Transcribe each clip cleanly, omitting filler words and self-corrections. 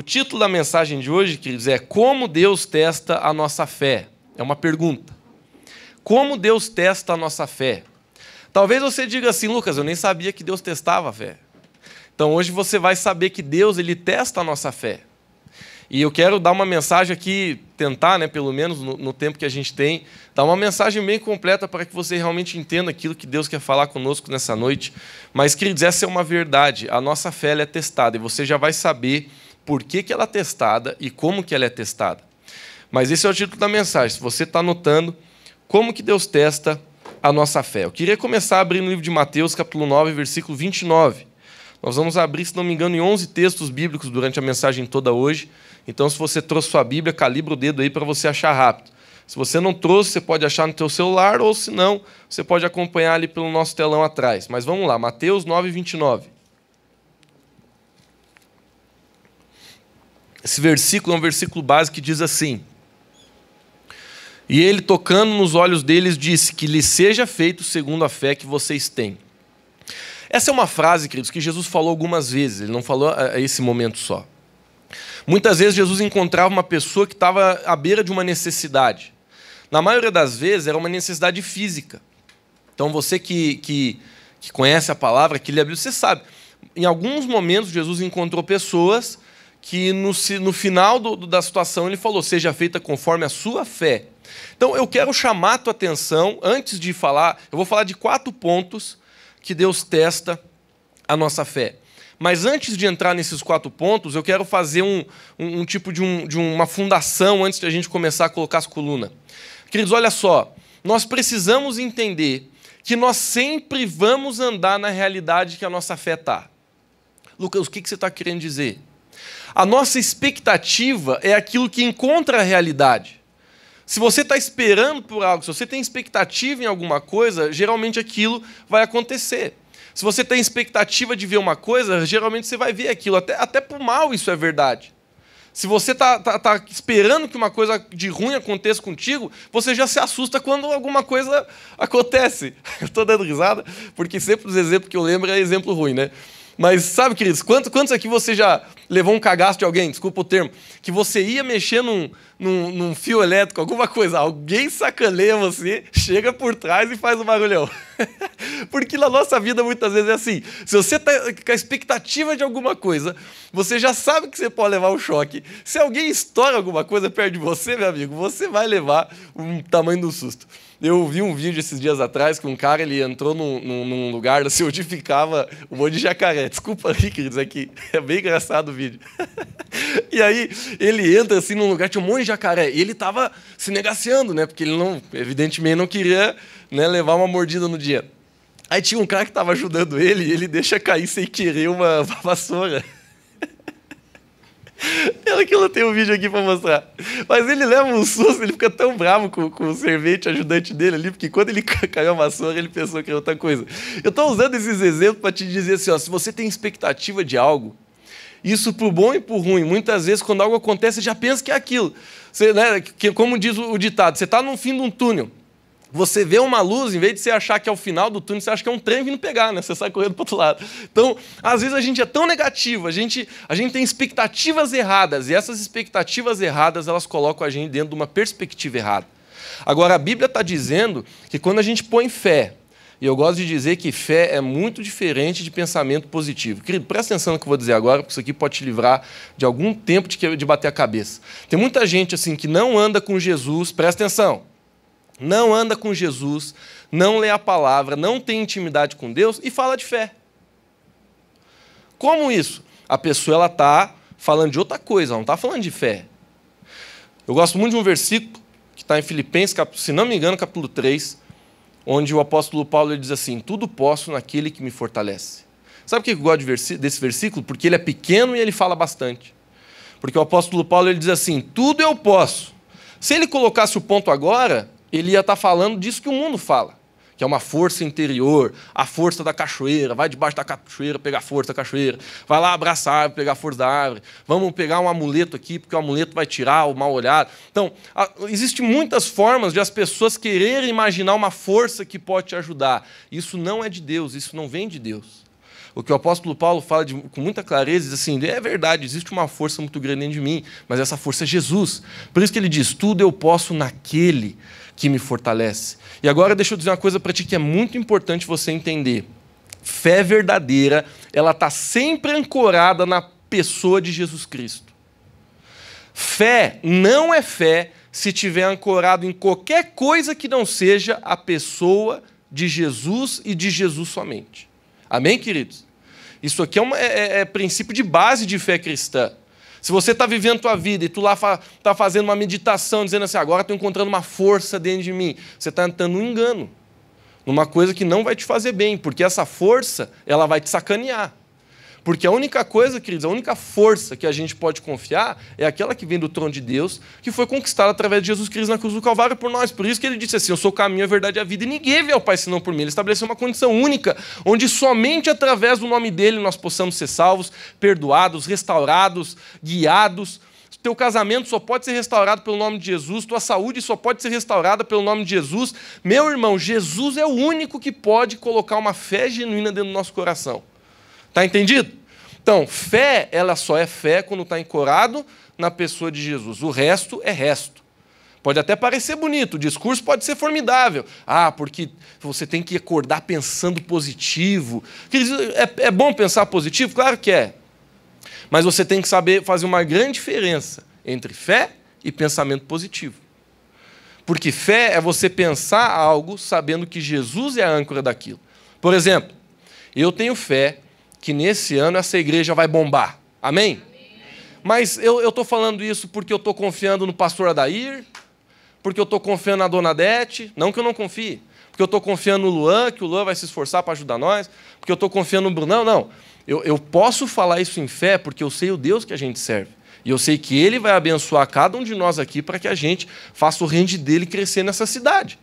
O título da mensagem de hoje, queridos, é Como Deus Testa a Nossa Fé. É uma pergunta. Como Deus testa a nossa fé? Talvez você diga assim, Lucas, eu nem sabia que Deus testava a fé. Então hoje você vai saber que Deus ele testa a nossa fé. E eu quero dar uma mensagem aqui, tentar, pelo menos no tempo que a gente tem, dar uma mensagem bem completa para que você realmente entenda aquilo que Deus quer falar conosco nessa noite. Mas, queridos, essa é uma verdade. A nossa fé ela é testada e você já vai saber por que ela é testada e como que ela é testada. Mas esse é o título da mensagem. Se você está anotando, como que Deus testa a nossa fé? Eu queria começar abrindo o livro de Mateus, capítulo 9, versículo 29. Nós vamos abrir, se não me engano, em 11 textos bíblicos durante a mensagem toda hoje. Então, se você trouxe sua Bíblia, calibra o dedo aí para você achar rápido. Se você não trouxe, você pode achar no teu celular, ou se não, você pode acompanhar ali pelo nosso telão atrás. Mas vamos lá, Mateus 9, 29. Esse versículo é um versículo básico que diz assim: E ele, tocando nos olhos deles, disse que lhe seja feito segundo a fé que vocês têm. Essa é uma frase, queridos, que Jesus falou algumas vezes, ele não falou a esse momento só. Muitas vezes Jesus encontrava uma pessoa que estava à beira de uma necessidade. Na maioria das vezes era uma necessidade física. Então você que conhece a palavra, que lê a Bíblia, você sabe. Em alguns momentos Jesus encontrou pessoas que no final da situação ele falou, seja feita conforme a sua fé. Então eu quero chamar a tua atenção, antes de falar, eu vou falar de 4 pontos que Deus testa a nossa fé. Mas antes de entrar nesses 4 pontos, eu quero fazer um tipo de uma fundação antes de a gente começar a colocar as colunas. Queridos, olha só, nós precisamos entender que nós sempre vamos andar na realidade que a nossa fé está. Lucas, o que você está querendo dizer? A nossa expectativa é aquilo que encontra a realidade. Se você está esperando por algo, se você tem expectativa em alguma coisa, geralmente aquilo vai acontecer. Se você tem expectativa de ver uma coisa, geralmente você vai ver aquilo. Até por mal isso é verdade. Se você está esperando que uma coisa de ruim aconteça contigo, você já se assusta quando alguma coisa acontece. Eu estou dando risada, porque sempre os exemplos que eu lembro é exemplo ruim, né? Mas sabe, queridos, quantos aqui você já levou um cagaço de alguém, desculpa o termo, que você ia mexer num fio elétrico, alguma coisa, alguém sacaneia você, chega por trás e faz um barulhão. Porque na nossa vida muitas vezes é assim, se você está com a expectativa de alguma coisa, você já sabe que você pode levar um choque. Se alguém estoura alguma coisa perto de você, meu amigo, você vai levar um tamanho do susto. Eu vi um vídeo esses dias atrás que um cara ele entrou num lugar assim, onde ficava um monte de jacaré. Desculpa aí, queridos, aqui. É bem engraçado o vídeo. E aí ele entra assim num lugar, tinha um monte de jacaré. E ele estava se negaciando, né? Porque ele evidentemente não queria, levar uma mordida no dia. Aí tinha um cara que estava ajudando ele e ele deixa cair sem querer uma vassoura. Ela que eu não tenho um vídeo aqui para mostrar. Mas ele leva um susto, ele fica tão bravo com o servente ajudante dele ali, porque quando ele caiu a vassoura, ele pensou que era outra coisa. Eu estou usando esses exemplos para te dizer assim, se você tem expectativa de algo, isso por bom e por ruim, muitas vezes quando algo acontece, você já pensa que é aquilo. Você, como diz o ditado, você está no fim de um túnel. Você vê uma luz, em vez de você achar que é o final do túnel, você acha que é um trem vindo pegar, né? Você sai correndo para o outro lado. Então, às vezes a gente é tão negativo, a gente tem expectativas erradas, e essas expectativas erradas, elas colocam a gente dentro de uma perspectiva errada. Agora, a Bíblia está dizendo que quando a gente põe fé, e eu gosto de dizer que fé é muito diferente de pensamento positivo. Querido, presta atenção no que eu vou dizer agora, porque isso aqui pode te livrar de algum tempo de bater a cabeça. Tem muita gente assim que não anda com Jesus, presta atenção, não anda com Jesus, não lê a palavra, não tem intimidade com Deus e fala de fé. Como isso? A pessoa está falando de outra coisa, ela não está falando de fé. Eu gosto muito de um versículo que está em Filipenses, se não me engano, capítulo 3, onde o apóstolo Paulo ele diz assim, tudo posso naquele que me fortalece. Sabe por que eu gosto desse versículo? Porque ele é pequeno e ele fala bastante. Porque o apóstolo Paulo ele diz assim, tudo eu posso. Se ele colocasse o ponto agora, ele ia estar falando disso que o mundo fala, que é uma força interior, a força da cachoeira, vai debaixo da cachoeira pegar a força da cachoeira, vai lá abraçar a árvore, pegar a força da árvore, vamos pegar um amuleto aqui, porque o amuleto vai tirar o mal olhado. Então, existem muitas formas de as pessoas quererem imaginar uma força que pode te ajudar. Isso não é de Deus, isso não vem de Deus. O que o apóstolo Paulo fala com muita clareza, diz assim, é verdade, existe uma força muito grande dentro de mim, mas essa força é Jesus. Por isso que ele diz, tudo eu posso naquele que me fortalece. E agora deixa eu dizer uma coisa para ti que é muito importante você entender. Fé verdadeira, ela está sempre ancorada na pessoa de Jesus Cristo. Fé não é fé se estiver ancorado em qualquer coisa que não seja a pessoa de Jesus e de Jesus somente. Amém, queridos? Isso aqui é princípio de base de fé cristã. Se você está vivendo a tua vida e tu lá está fazendo uma meditação, dizendo assim, agora estou encontrando uma força dentro de mim, você está entrando num engano, numa coisa que não vai te fazer bem, porque essa força, ela vai te sacanear. Porque a única coisa, queridos, a única força que a gente pode confiar é aquela que vem do trono de Deus, que foi conquistada através de Jesus Cristo na cruz do Calvário por nós. Por isso que ele disse assim, eu sou o caminho, a verdade e a vida, e ninguém vê ao Pai senão por mim. Ele estabeleceu uma condição única, onde somente através do nome dele nós possamos ser salvos, perdoados, restaurados, guiados. Teu casamento só pode ser restaurado pelo nome de Jesus, tua saúde só pode ser restaurada pelo nome de Jesus. Meu irmão, Jesus é o único que pode colocar uma fé genuína dentro do nosso coração. Está entendido? Então, fé, ela só é fé quando está ancorado na pessoa de Jesus. O resto é resto. Pode até parecer bonito, o discurso pode ser formidável. Ah, porque você tem que acordar pensando positivo. É bom pensar positivo? Claro que é. Mas você tem que saber fazer uma grande diferença entre fé e pensamento positivo. Porque fé é você pensar algo sabendo que Jesus é a âncora daquilo. Por exemplo, eu tenho fé que nesse ano essa igreja vai bombar. Amém? Mas eu estou falando isso porque eu estou confiando no pastor Adair, porque eu estou confiando na dona Dete, não que eu não confie, porque eu estou confiando no Luan, que o Luan vai se esforçar para ajudar nós, porque eu estou confiando no Brunão, não. Eu posso falar isso em fé porque eu sei o Deus que a gente serve. E eu sei que Ele vai abençoar cada um de nós aqui para que a gente faça o reino dele crescer nessa cidade.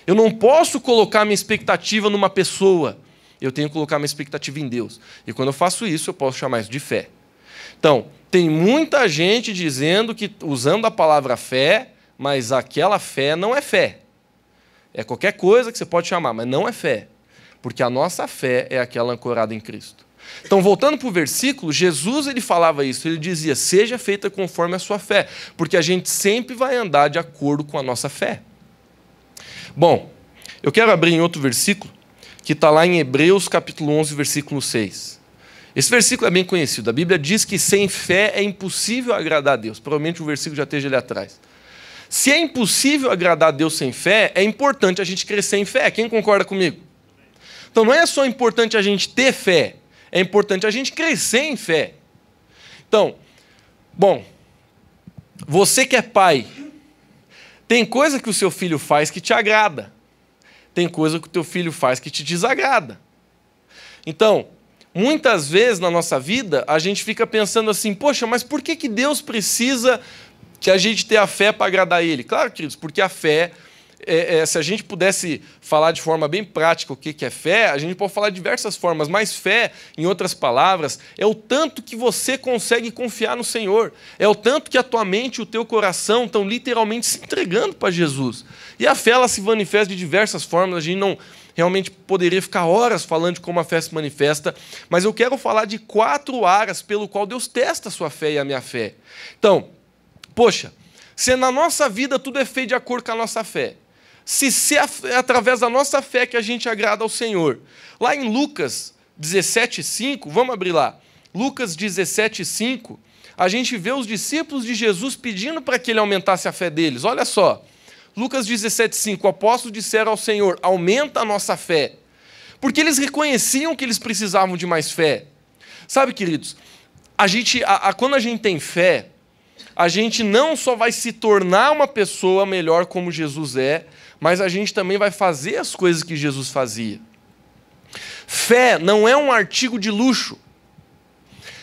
Eu não posso colocar minha expectativa numa pessoa. Eu tenho que colocar minha expectativa em Deus. E quando eu faço isso, eu posso chamar isso de fé. Então, tem muita gente dizendo que, usando a palavra fé, mas aquela fé não é fé. É qualquer coisa que você pode chamar, mas não é fé. Porque a nossa fé é aquela ancorada em Cristo. Então, voltando para o versículo, Jesus ele falava isso, ele dizia, seja feita conforme a sua fé, porque a gente sempre vai andar de acordo com a nossa fé. Bom, eu quero abrir em outro versículo, que está lá em Hebreus capítulo 11, versículo 6. Esse versículo é bem conhecido. A Bíblia diz que sem fé é impossível agradar a Deus. Provavelmente o versículo já esteja ali atrás. Se é impossível agradar a Deus sem fé, é importante a gente crescer em fé. Quem concorda comigo? Então não é só importante a gente ter fé, é importante a gente crescer em fé. Então, bom, você que é pai, tem coisa que o seu filho faz que te agrada. Tem coisa que o teu filho faz que te desagrada. Então, muitas vezes na nossa vida, a gente fica pensando assim, poxa, mas por que Deus precisa que a gente tenha a fé para agradar Ele? Claro, queridos, porque a fé, se a gente pudesse falar de forma bem prática o que é fé, a gente pode falar de diversas formas, mas fé, em outras palavras, é o tanto que você consegue confiar no Senhor, é o tanto que a tua mente e o teu coração estão literalmente se entregando para Jesus. E a fé, ela se manifesta de diversas formas, a gente não realmente poderia ficar horas falando de como a fé se manifesta, mas eu quero falar de 4 áreas pelo qual Deus testa a sua fé e a minha fé. Então, poxa, se na nossa vida tudo é feito de acordo com a nossa fé, se é através da nossa fé que a gente agrada ao Senhor. Lá em Lucas 17,5, vamos abrir lá, Lucas 17,5, a gente vê os discípulos de Jesus pedindo para que ele aumentasse a fé deles. Olha só, Lucas 17,5, o apóstolo disseram ao Senhor, aumenta a nossa fé. Porque eles reconheciam que eles precisavam de mais fé. Sabe, queridos, quando a gente tem fé, a gente não só vai se tornar uma pessoa melhor como Jesus é, mas a gente também vai fazer as coisas que Jesus fazia. Fé não é um artigo de luxo.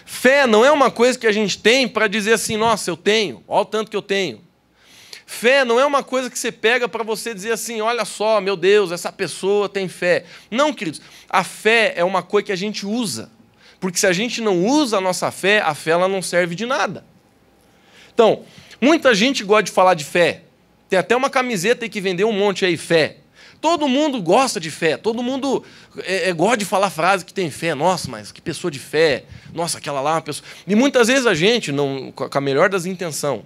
Fé não é uma coisa que a gente tem para dizer assim, nossa, eu tenho, olha o tanto que eu tenho. Fé não é uma coisa que você pega para você dizer assim, olha só, meu Deus, essa pessoa tem fé. Não, queridos, a fé é uma coisa que a gente usa. Porque se a gente não usa a nossa fé, a fé ela não serve de nada. Então, muita gente gosta de falar de fé. Tem até uma camiseta aí que vendeu um monte aí, fé. Todo mundo gosta de fé, todo mundo gosta de falar frase que tem fé. Nossa, mas que pessoa de fé. Nossa, aquela lá é uma pessoa... E muitas vezes a gente, não, com a melhor das intenções,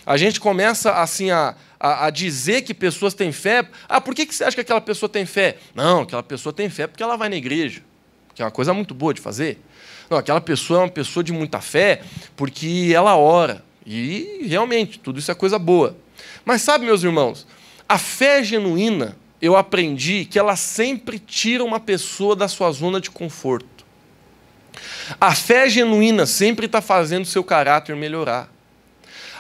a gente começa assim a dizer que pessoas têm fé. Ah, por que você acha que aquela pessoa tem fé? Não, aquela pessoa tem fé porque ela vai na igreja, que é uma coisa muito boa de fazer. Não, aquela pessoa é uma pessoa de muita fé porque ela ora. E, realmente, tudo isso é coisa boa. Mas sabe, meus irmãos, a fé genuína, eu aprendi que ela sempre tira uma pessoa da sua zona de conforto. A fé genuína sempre está fazendo o seu caráter melhorar.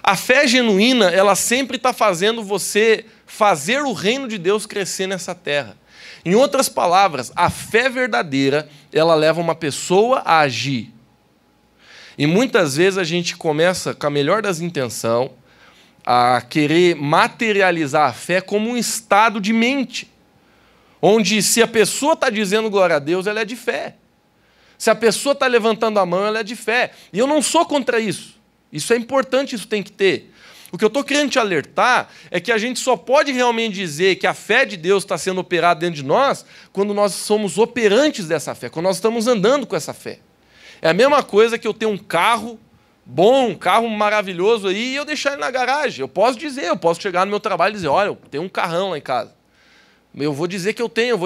A fé genuína, ela sempre está fazendo você fazer o reino de Deus crescer nessa terra. Em outras palavras, a fé verdadeira, ela leva uma pessoa a agir. E muitas vezes a gente começa, com a melhor das intenções, a querer materializar a fé como um estado de mente, onde se a pessoa está dizendo glória a Deus, ela é de fé. Se a pessoa está levantando a mão, ela é de fé. E eu não sou contra isso. Isso é importante, isso tem que ter. O que eu estou querendo te alertar é que a gente só pode realmente dizer que a fé de Deus está sendo operada dentro de nós quando nós somos operantes dessa fé, quando nós estamos andando com essa fé. É a mesma coisa que eu ter um carro bom, um carro maravilhoso aí, e eu deixar ele na garagem. Eu posso dizer, eu posso chegar no meu trabalho e dizer, olha, eu tenho um carrão lá em casa. Eu vou dizer que eu tenho,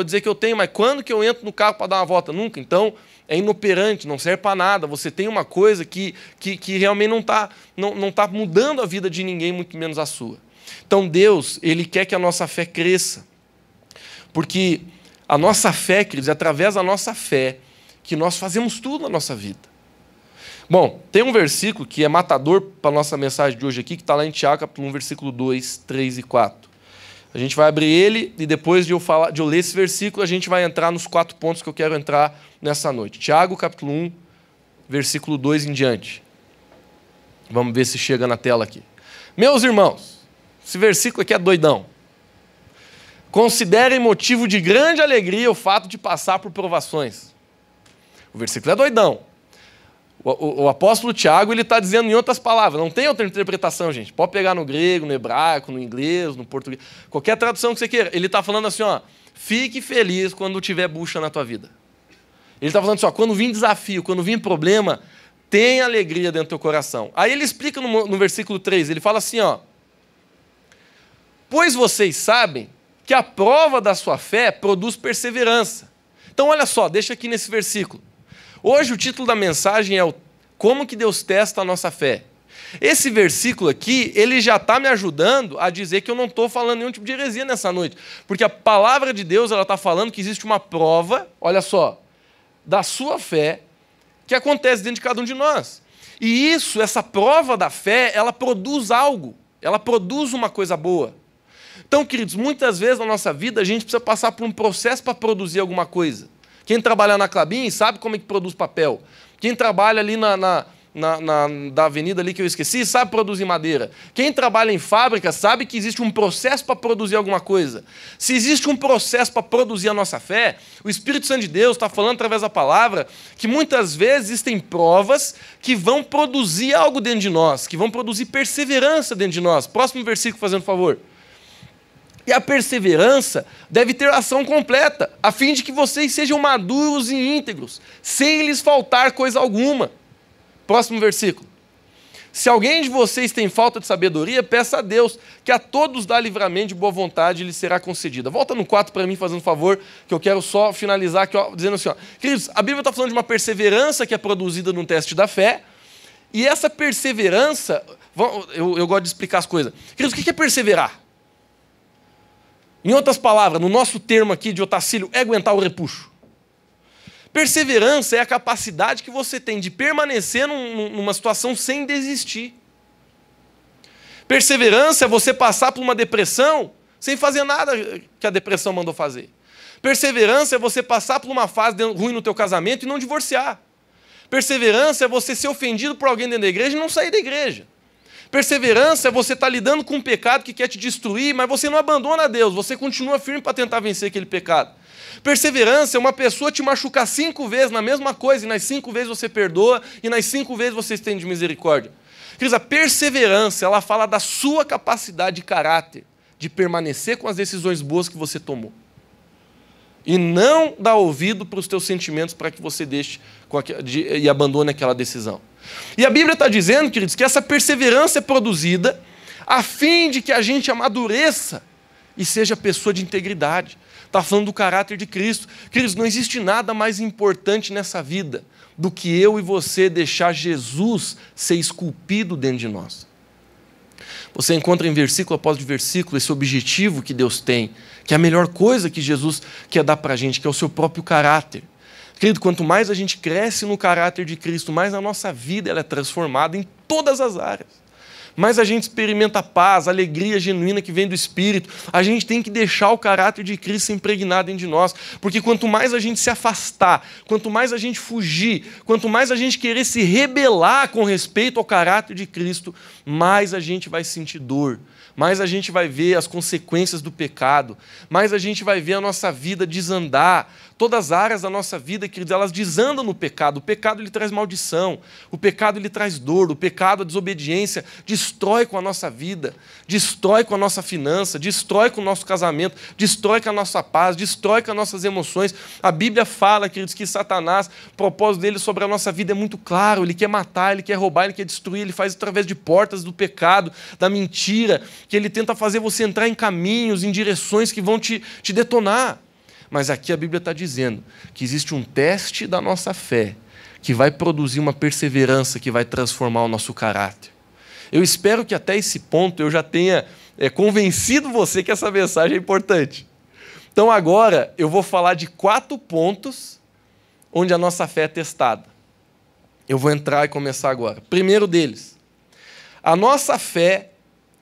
mas quando que eu entro no carro para dar uma volta? Nunca. Então, é inoperante, não serve para nada. Você tem uma coisa que realmente não tá mudando a vida de ninguém, muito menos a sua. Então, Deus, Ele quer que a nossa fé cresça. Porque a nossa fé, queridos, é através da nossa fé que nós fazemos tudo na nossa vida. Bom, tem um versículo que é matador para a nossa mensagem de hoje aqui, que está lá em Tiago, capítulo 1, versículo 2, 3 e 4. A gente vai abrir ele e depois de eu ler esse versículo, a gente vai entrar nos 4 pontos que eu quero entrar nessa noite. Tiago, capítulo 1, versículo 2 em diante. Vamos ver se chega na tela aqui. Meus irmãos, esse versículo aqui é doidão. Considerem motivo de grande alegria o fato de passar por provações. O versículo é doidão. O apóstolo Tiago está dizendo em outras palavras, não tem outra interpretação, gente. Pode pegar no grego, no hebraico, no inglês, no português, qualquer tradução que você queira. Ele está falando assim, ó, fique feliz quando tiver bucha na tua vida. Ele está falando assim, ó, quando vir desafio, quando vir problema, tenha alegria dentro do teu coração. Aí ele explica no versículo 3, ele fala assim, ó, pois vocês sabem que a prova da sua fé produz perseverança. Então olha só, deixa aqui nesse versículo. Hoje o título da mensagem é Como que Deus testa a nossa fé. Esse versículo aqui, ele já está me ajudando a dizer que eu não estou falando nenhum tipo de heresia nessa noite. Porque a palavra de Deus está falando que existe uma prova, olha só, da sua fé, que acontece dentro de cada um de nós. E isso, essa prova da fé, ela produz algo, ela produz uma coisa boa. Então, queridos, muitas vezes na nossa vida a gente precisa passar por um processo para produzir alguma coisa. Quem trabalha na Klabin sabe como é que produz papel. Quem trabalha ali da avenida ali que eu esqueci, sabe produzir madeira. Quem trabalha em fábrica sabe que existe um processo para produzir alguma coisa. Se existe um processo para produzir a nossa fé, o Espírito Santo de Deus está falando através da palavra que muitas vezes existem provas que vão produzir algo dentro de nós, que vão produzir perseverança dentro de nós. Próximo versículo, fazendo favor. E a perseverança deve ter ação completa, a fim de que vocês sejam maduros e íntegros, sem lhes faltar coisa alguma. Próximo versículo. Se alguém de vocês tem falta de sabedoria, peça a Deus, que a todos dá livramento de boa vontade e lhe será concedida. Volta no 4 para mim, fazendo um favor, que eu quero só finalizar aqui, ó, dizendo assim, ó, queridos, a Bíblia está falando de uma perseverança que é produzida num teste da fé, e essa perseverança, eu gosto de explicar as coisas. Queridos, o que é perseverar? Em outras palavras, no nosso termo aqui de Otacílio, é aguentar o repuxo. Perseverança é a capacidade que você tem de permanecer numa situação sem desistir. Perseverança é você passar por uma depressão sem fazer nada que a depressão mandou fazer. Perseverança é você passar por uma fase ruim no teu casamento e não divorciar. Perseverança é você ser ofendido por alguém dentro da igreja e não sair da igreja. Perseverança é você estar lidando com um pecado que quer te destruir, mas você não abandona Deus, você continua firme para tentar vencer aquele pecado. Perseverança é uma pessoa te machucar 5 vezes na mesma coisa, e nas 5 vezes você perdoa, e nas 5 vezes você estende de misericórdia. Queridos, a perseverança, ela fala da sua capacidade de caráter, de permanecer com as decisões boas que você tomou. E não dar ouvido para os teus sentimentos para que você deixe e abandone aquela decisão. E a Bíblia está dizendo, queridos, que essa perseverança é produzida a fim de que a gente amadureça e seja pessoa de integridade. Está falando do caráter de Cristo. Queridos, não existe nada mais importante nessa vida do que eu e você deixar Jesus ser esculpido dentro de nós. Você encontra em versículo após versículo esse objetivo que Deus tem, que é a melhor coisa que Jesus quer dar para a gente, que é o seu próprio caráter. Querido, quanto mais a gente cresce no caráter de Cristo, mais a nossa vida ela é transformada em todas as áreas. Mais a gente experimenta a paz, a alegria genuína que vem do Espírito. A gente tem que deixar o caráter de Cristo impregnado dentro de nós. Porque quanto mais a gente se afastar, quanto mais a gente fugir, quanto mais a gente querer se rebelar com respeito ao caráter de Cristo, mais a gente vai sentir dor, mais a gente vai ver as consequências do pecado, mais a gente vai ver a nossa vida desandar. Todas as áreas da nossa vida, queridos, elas desandam no pecado. O pecado ele traz maldição, o pecado ele traz dor, o pecado, a desobediência, destrói com a nossa vida, destrói com a nossa finança, destrói com o nosso casamento, destrói com a nossa paz, destrói com as nossas emoções. A Bíblia fala, queridos, que Satanás, o propósito dele sobre a nossa vida é muito claro. Ele quer matar, ele quer roubar, ele quer destruir, ele faz através de portas do pecado, da mentira, que ele tenta fazer você entrar em caminhos, em direções que vão te detonar. Mas aqui a Bíblia está dizendo que existe um teste da nossa fé que vai produzir uma perseverança que vai transformar o nosso caráter. Eu espero que até esse ponto eu já tenha convencido você que essa mensagem é importante. Então agora eu vou falar de 4 pontos onde a nossa fé é testada. Eu vou entrar e começar agora. Primeiro deles, a nossa fé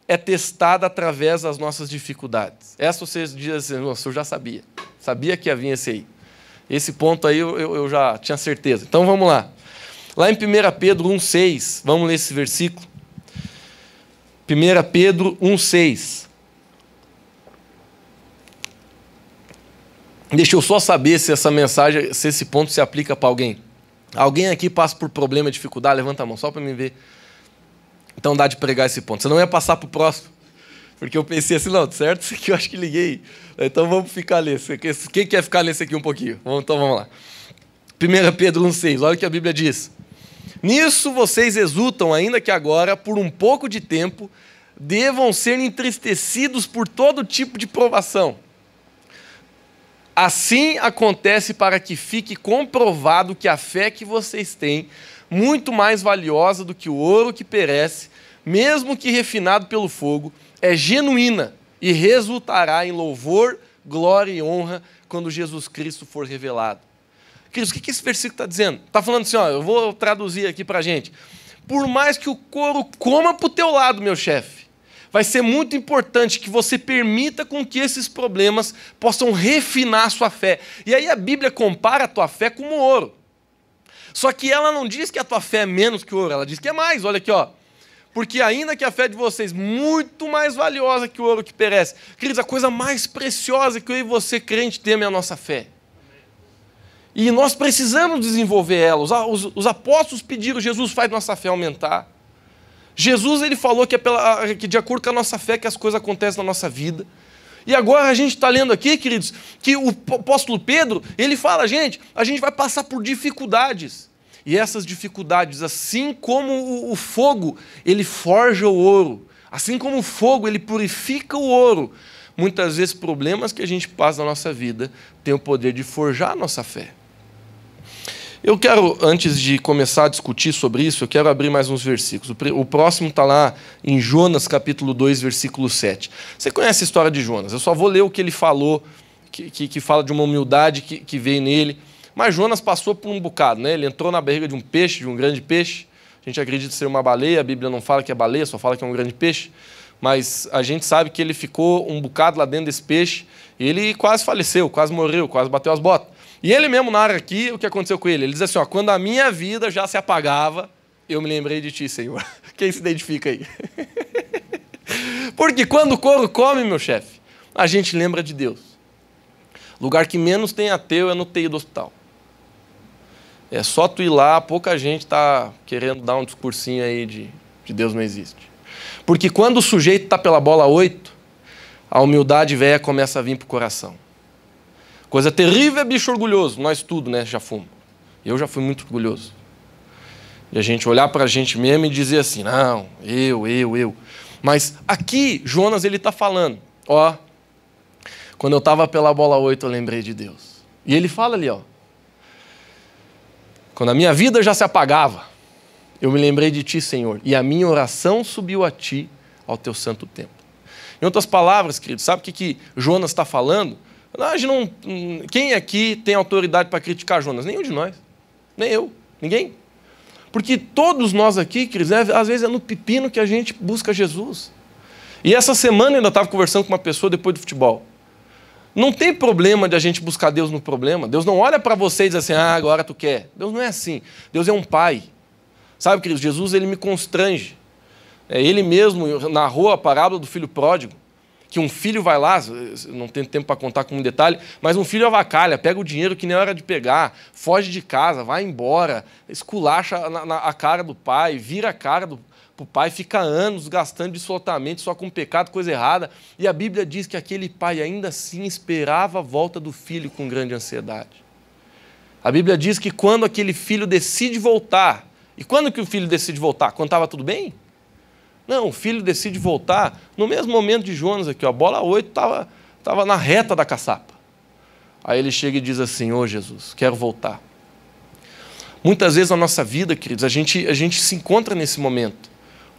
é testada através das nossas dificuldades. Essa você diz assim, nossa, eu já sabia. Sabia que ia vir esse aí. Esse ponto aí eu já tinha certeza. Então vamos lá. Lá em 1 Pedro 1,6, vamos ler esse versículo. 1 Pedro 1,6. Deixa eu só saber se essa mensagem, se esse ponto se aplica para alguém. Alguém aqui passa por problema, dificuldade? Levanta a mão, só para mim ver. Então dá de pregar esse ponto. Você não ia passar para o próximo. Porque eu pensei assim, não, certo? Isso aqui eu acho que liguei. Então vamos ficar nesse. Quem quer ficar nesse aqui um pouquinho? Então vamos lá. 1 Pedro 1,6, olha o que a Bíblia diz. Nisso vocês exultam, ainda que agora, por um pouco de tempo, devam ser entristecidos por todo tipo de provação. Assim acontece para que fique comprovado que a fé que vocês têm, muito mais valiosa do que o ouro que perece, mesmo que refinado pelo fogo, é genuína e resultará em louvor, glória e honra quando Jesus Cristo for revelado. Queridos, o que esse versículo está dizendo? Está falando assim, ó, eu vou traduzir aqui para a gente. Por mais que o couro coma para o teu lado, meu chefe, vai ser muito importante que você permita com que esses problemas possam refinar a sua fé. E aí a Bíblia compara a tua fé com o ouro. Só que ela não diz que a tua fé é menos que o ouro, ela diz que é mais. Olha aqui, ó. Porque ainda que a fé de vocês muito mais valiosa que o ouro que perece. Queridos, a coisa mais preciosa que eu e você, crente, temos é a nossa fé. E nós precisamos desenvolver ela. Os apóstolos pediram, Jesus faz nossa fé aumentar. Jesus ele falou que é que de acordo com a nossa fé que as coisas acontecem na nossa vida. E agora a gente está lendo aqui, queridos, que o apóstolo Pedro, ele fala, a gente vai passar por dificuldades. E essas dificuldades, assim como o fogo, ele forja o ouro, assim como o fogo, ele purifica o ouro, muitas vezes problemas que a gente passa na nossa vida têm o poder de forjar a nossa fé. Eu quero, antes de começar a discutir sobre isso, eu quero abrir mais uns versículos. O próximo está lá em Jonas, capítulo 2, versículo 7. Você conhece a história de Jonas, eu só vou ler o que ele falou, que fala de uma humildade que veio nele. Mas Jonas passou por um bocado, né? Ele entrou na barriga de um peixe, de um grande peixe. A gente acredita ser uma baleia, a Bíblia não fala que é baleia, só fala que é um grande peixe. Mas a gente sabe que ele ficou um bocado lá dentro desse peixe, e ele quase faleceu, quase morreu, quase bateu as botas. E ele mesmo narra aqui o que aconteceu com ele. Ele diz assim, ó, quando a minha vida já se apagava, eu me lembrei de ti, Senhor. Quem se identifica aí? Porque quando o couro come, meu chefe, a gente lembra de Deus. Lugar que menos tem ateu é no TI do hospital. É só tu ir lá, pouca gente está querendo dar um discursinho aí de Deus não existe. Porque quando o sujeito está pela bola 8, a humildade velha começa a vir para o coração. Coisa terrível é bicho orgulhoso. Nós tudo, né, já fomos. Eu já fui muito orgulhoso. E a gente olhar para a gente mesmo e dizer assim, não, eu. Mas aqui, Jonas, ele está falando, ó, quando eu estava pela bola 8, eu lembrei de Deus. E ele fala ali, ó, quando a minha vida já se apagava, eu me lembrei de ti, Senhor, e a minha oração subiu a ti, ao teu santo templo. Em outras palavras, querido, sabe o que Jonas está falando? Quem aqui tem autoridade para criticar Jonas? Nenhum de nós. Nem eu. Ninguém. Porque todos nós aqui, queridos, às vezes é no pepino que a gente busca Jesus. E essa semana eu ainda estava conversando com uma pessoa depois do futebol. Não tem problema de a gente buscar Deus no problema. Deus não olha para você e diz assim, agora tu quer. Deus não é assim. Deus é um pai. Sabe, queridos, Jesus, ele me constrange. Ele mesmo narrou a parábola do filho pródigo, que um filho vai lá, não tenho tempo para contar com um detalhe, mas um filho avacalha, pega o dinheiro que nem é hora de pegar, foge de casa, vai embora, esculacha a cara do pai, vira a cara para o pai, fica anos gastando absolutamente só com pecado, coisa errada. E a Bíblia diz que aquele pai ainda assim esperava a volta do filho com grande ansiedade. A Bíblia diz que quando aquele filho decide voltar, e quando que o filho decide voltar? Quando estava tudo bem? Não, o filho decide voltar no mesmo momento de Jonas aqui, ó, a bola 8 estava na reta da caçapa. Aí ele chega e diz assim, ô Jesus, quero voltar. Muitas vezes na nossa vida, queridos, a gente se encontra nesse momento,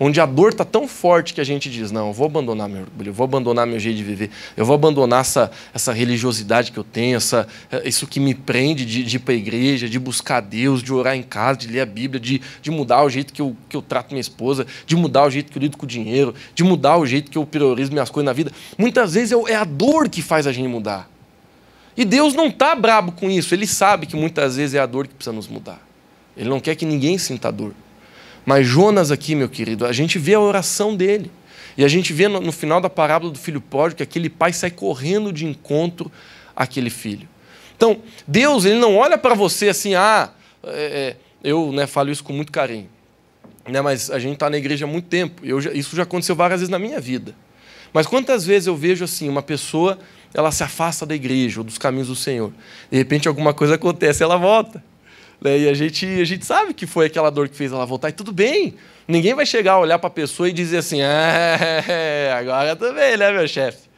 onde a dor está tão forte que a gente diz, não, eu vou abandonar meu orgulho, eu vou abandonar meu jeito de viver, eu vou abandonar essa religiosidade que eu tenho, isso que me prende de ir para a igreja, de buscar Deus, de orar em casa, de ler a Bíblia, de mudar o jeito que eu trato minha esposa, de mudar o jeito que eu lido com o dinheiro, de mudar o jeito que eu priorizo minhas coisas na vida. Muitas vezes é a dor que faz a gente mudar. E Deus não está brabo com isso, Ele sabe que muitas vezes é a dor que precisa nos mudar. Ele não quer que ninguém sinta dor. Mas Jonas aqui, meu querido, a gente vê a oração dele. E a gente vê no final da parábola do filho pródigo que aquele pai sai correndo de encontro àquele filho. Então, Deus, ele não olha para você assim, eu falo isso com muito carinho, mas a gente está na igreja há muito tempo. Isso já aconteceu várias vezes na minha vida. Mas quantas vezes eu vejo assim, uma pessoa, ela se afasta da igreja ou dos caminhos do Senhor. De repente alguma coisa acontece, ela volta. E a gente sabe que foi aquela dor que fez ela voltar, e tudo bem. Ninguém vai chegar a olhar para a pessoa e dizer assim, agora tudo bem, né, meu chefe?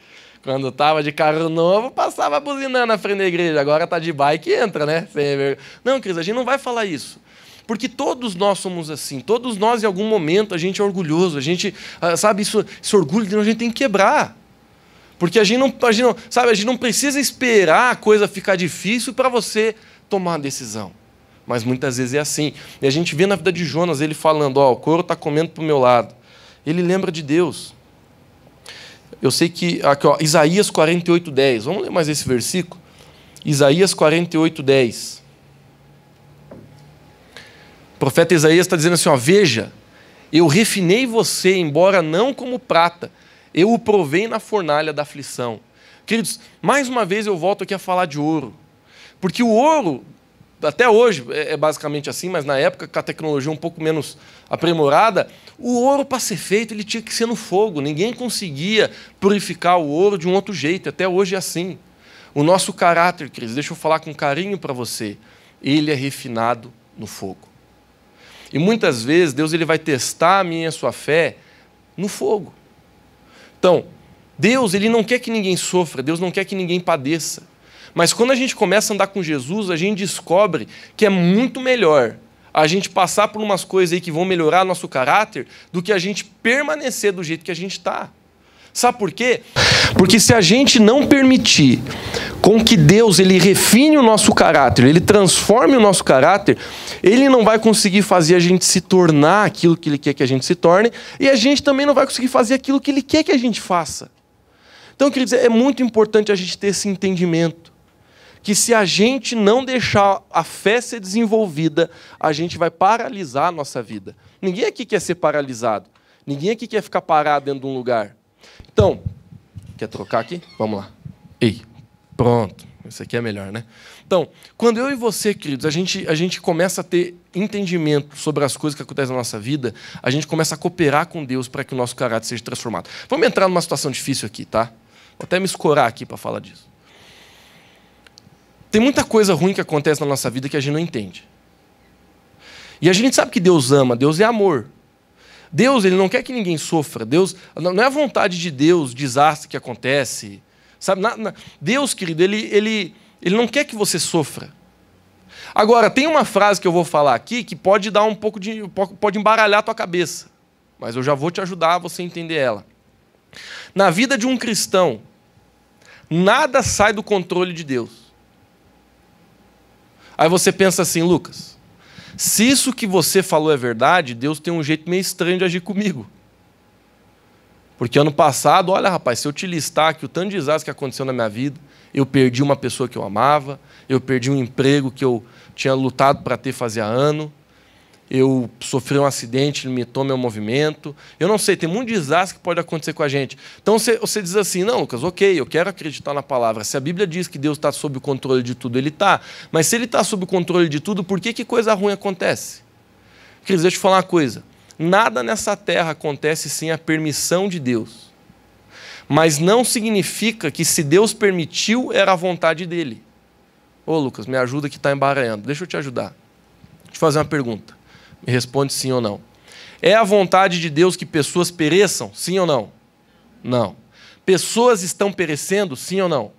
Quando estava de carro novo, passava buzinando na frente da igreja, agora está de bike e entra, né? Não, queridos, a gente não vai falar isso. Porque todos nós somos assim, todos nós em algum momento a gente é orgulhoso, a gente, sabe, esse orgulho a gente tem que quebrar. Porque a gente não precisa esperar a coisa ficar difícil para você tomar uma decisão. Mas muitas vezes é assim. E a gente vê na vida de Jonas, ele falando, o couro está comendo para o meu lado. Ele lembra de Deus. Eu sei que, aqui, Isaías 48:10. Vamos ler mais esse versículo? Isaías 48:10. O profeta Isaías está dizendo assim, veja, eu refinei você, embora não como prata, eu o provei na fornalha da aflição. Queridos, mais uma vez eu volto aqui a falar de ouro. Porque o ouro, até hoje é basicamente assim, mas na época, com a tecnologia um pouco menos aprimorada, o ouro, para ser feito, ele tinha que ser no fogo. Ninguém conseguia purificar o ouro de um outro jeito. Até hoje é assim. O nosso caráter, queridos, deixa eu falar com carinho para você, ele é refinado no fogo. E muitas vezes Deus ele vai testar a minha e a sua fé no fogo. Então, Deus ele não quer que ninguém sofra, Deus não quer que ninguém padeça. Mas quando a gente começa a andar com Jesus, a gente descobre que é muito melhor a gente passar por umas coisas aí que vão melhorar nosso caráter do que a gente permanecer do jeito que a gente está. Sabe por quê? Porque se a gente não permitir com que Deus ele refine o nosso caráter, ele transforme o nosso caráter, ele não vai conseguir fazer a gente se tornar aquilo que ele quer que a gente se torne, e a gente também não vai conseguir fazer aquilo que ele quer que a gente faça. Então, queridos, é muito importante a gente ter esse entendimento, que se a gente não deixar a fé ser desenvolvida, a gente vai paralisar a nossa vida. Ninguém aqui quer ser paralisado. Ninguém aqui quer ficar parado dentro de um lugar. Então, quer trocar aqui? Vamos lá. Pronto. Isso aqui é melhor, né? Então, quando eu e você, queridos, a gente começa a ter entendimento sobre as coisas que acontecem na nossa vida, a gente começa a cooperar com Deus para que o nosso caráter seja transformado. Vamos entrar numa situação difícil aqui, tá? Vou até me escorar aqui para falar disso. Tem muita coisa ruim que acontece na nossa vida que a gente não entende. E a gente sabe que Deus ama, Deus é amor. Deus, ele não quer que ninguém sofra. Deus, não é a vontade de Deus, desastre que acontece. Sabe? Deus, querido, ele não quer que você sofra. Agora, tem uma frase que eu vou falar aqui que pode dar pode embaralhar a tua cabeça. Mas eu já vou te ajudar a você entender ela. Na vida de um cristão, nada sai do controle de Deus. Aí você pensa assim, Lucas, se isso que você falou é verdade, Deus tem um jeito meio estranho de agir comigo. Porque ano passado, olha rapaz, se eu te listar aqui o tanto de desastre que aconteceu na minha vida, eu perdi uma pessoa que eu amava, eu perdi um emprego que eu tinha lutado para ter fazia ano, eu sofri um acidente, limitou meu movimento. Eu não sei, tem muito desastre que pode acontecer com a gente. Então você diz assim, não, Lucas, ok, eu quero acreditar na palavra. Se a Bíblia diz que Deus está sob o controle de tudo, Ele está. Mas se Ele está sob o controle de tudo, por que coisa ruim acontece? Queridos, deixa eu te falar uma coisa. Nada nessa terra acontece sem a permissão de Deus. Mas não significa que se Deus permitiu, era a vontade dEle. Ô Lucas, me ajuda que está embaralhando. Deixa eu te ajudar. Deixa eu te fazer uma pergunta. Me responde sim ou não. É a vontade de Deus que pessoas pereçam? Sim ou não? Não. Pessoas estão perecendo? Sim ou não?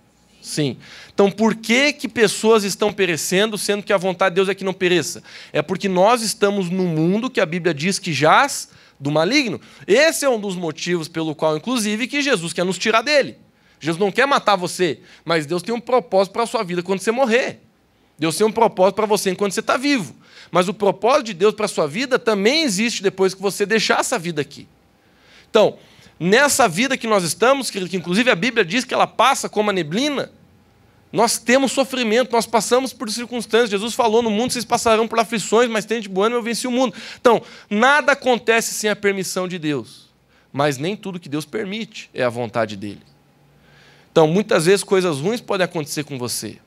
Sim. Então por que pessoas estão perecendo, sendo que a vontade de Deus é que não pereça? É porque nós estamos num mundo que a Bíblia diz que jaz do maligno. Esse é um dos motivos pelo qual, inclusive, que Jesus quer nos tirar dele. Jesus não quer matar você, mas Deus tem um propósito para a sua vida quando você morrer. Deus tem um propósito para você enquanto você está vivo. Mas o propósito de Deus para a sua vida também existe depois que você deixar essa vida aqui. Então, nessa vida que nós estamos, que inclusive a Bíblia diz que ela passa como a neblina, nós temos sofrimento, nós passamos por circunstâncias. Jesus falou, no mundo vocês passarão por aflições, mas tende bom ânimo, eu venci o mundo. Então, nada acontece sem a permissão de Deus. Mas nem tudo que Deus permite é a vontade dele. Então, muitas vezes coisas ruins podem acontecer com você.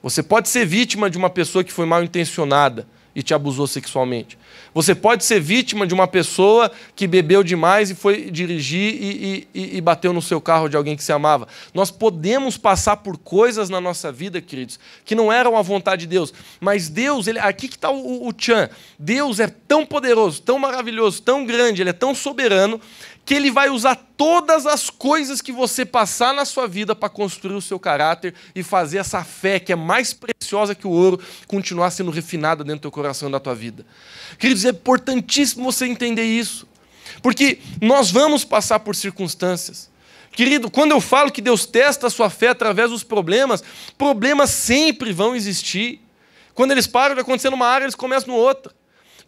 Você pode ser vítima de uma pessoa que foi mal intencionada e te abusou sexualmente. Você pode ser vítima de uma pessoa que bebeu demais e foi dirigir e bateu no seu carro de alguém que se amava. Nós podemos passar por coisas na nossa vida, queridos, que não eram a vontade de Deus. Mas Deus, aqui que está o tchan. Deus é tão poderoso, tão maravilhoso, tão grande, Ele é tão soberano, que Ele vai usar todas as coisas que você passar na sua vida para construir o seu caráter e fazer essa fé, que é mais preciosa que o ouro, continuar sendo refinada dentro do teu coração e da tua vida. Queridos, é importantíssimo você entender isso, porque nós vamos passar por circunstâncias. Querido, quando eu falo que Deus testa a sua fé através dos problemas, problemas sempre vão existir. Quando eles param de acontecer numa área, eles começam em outra.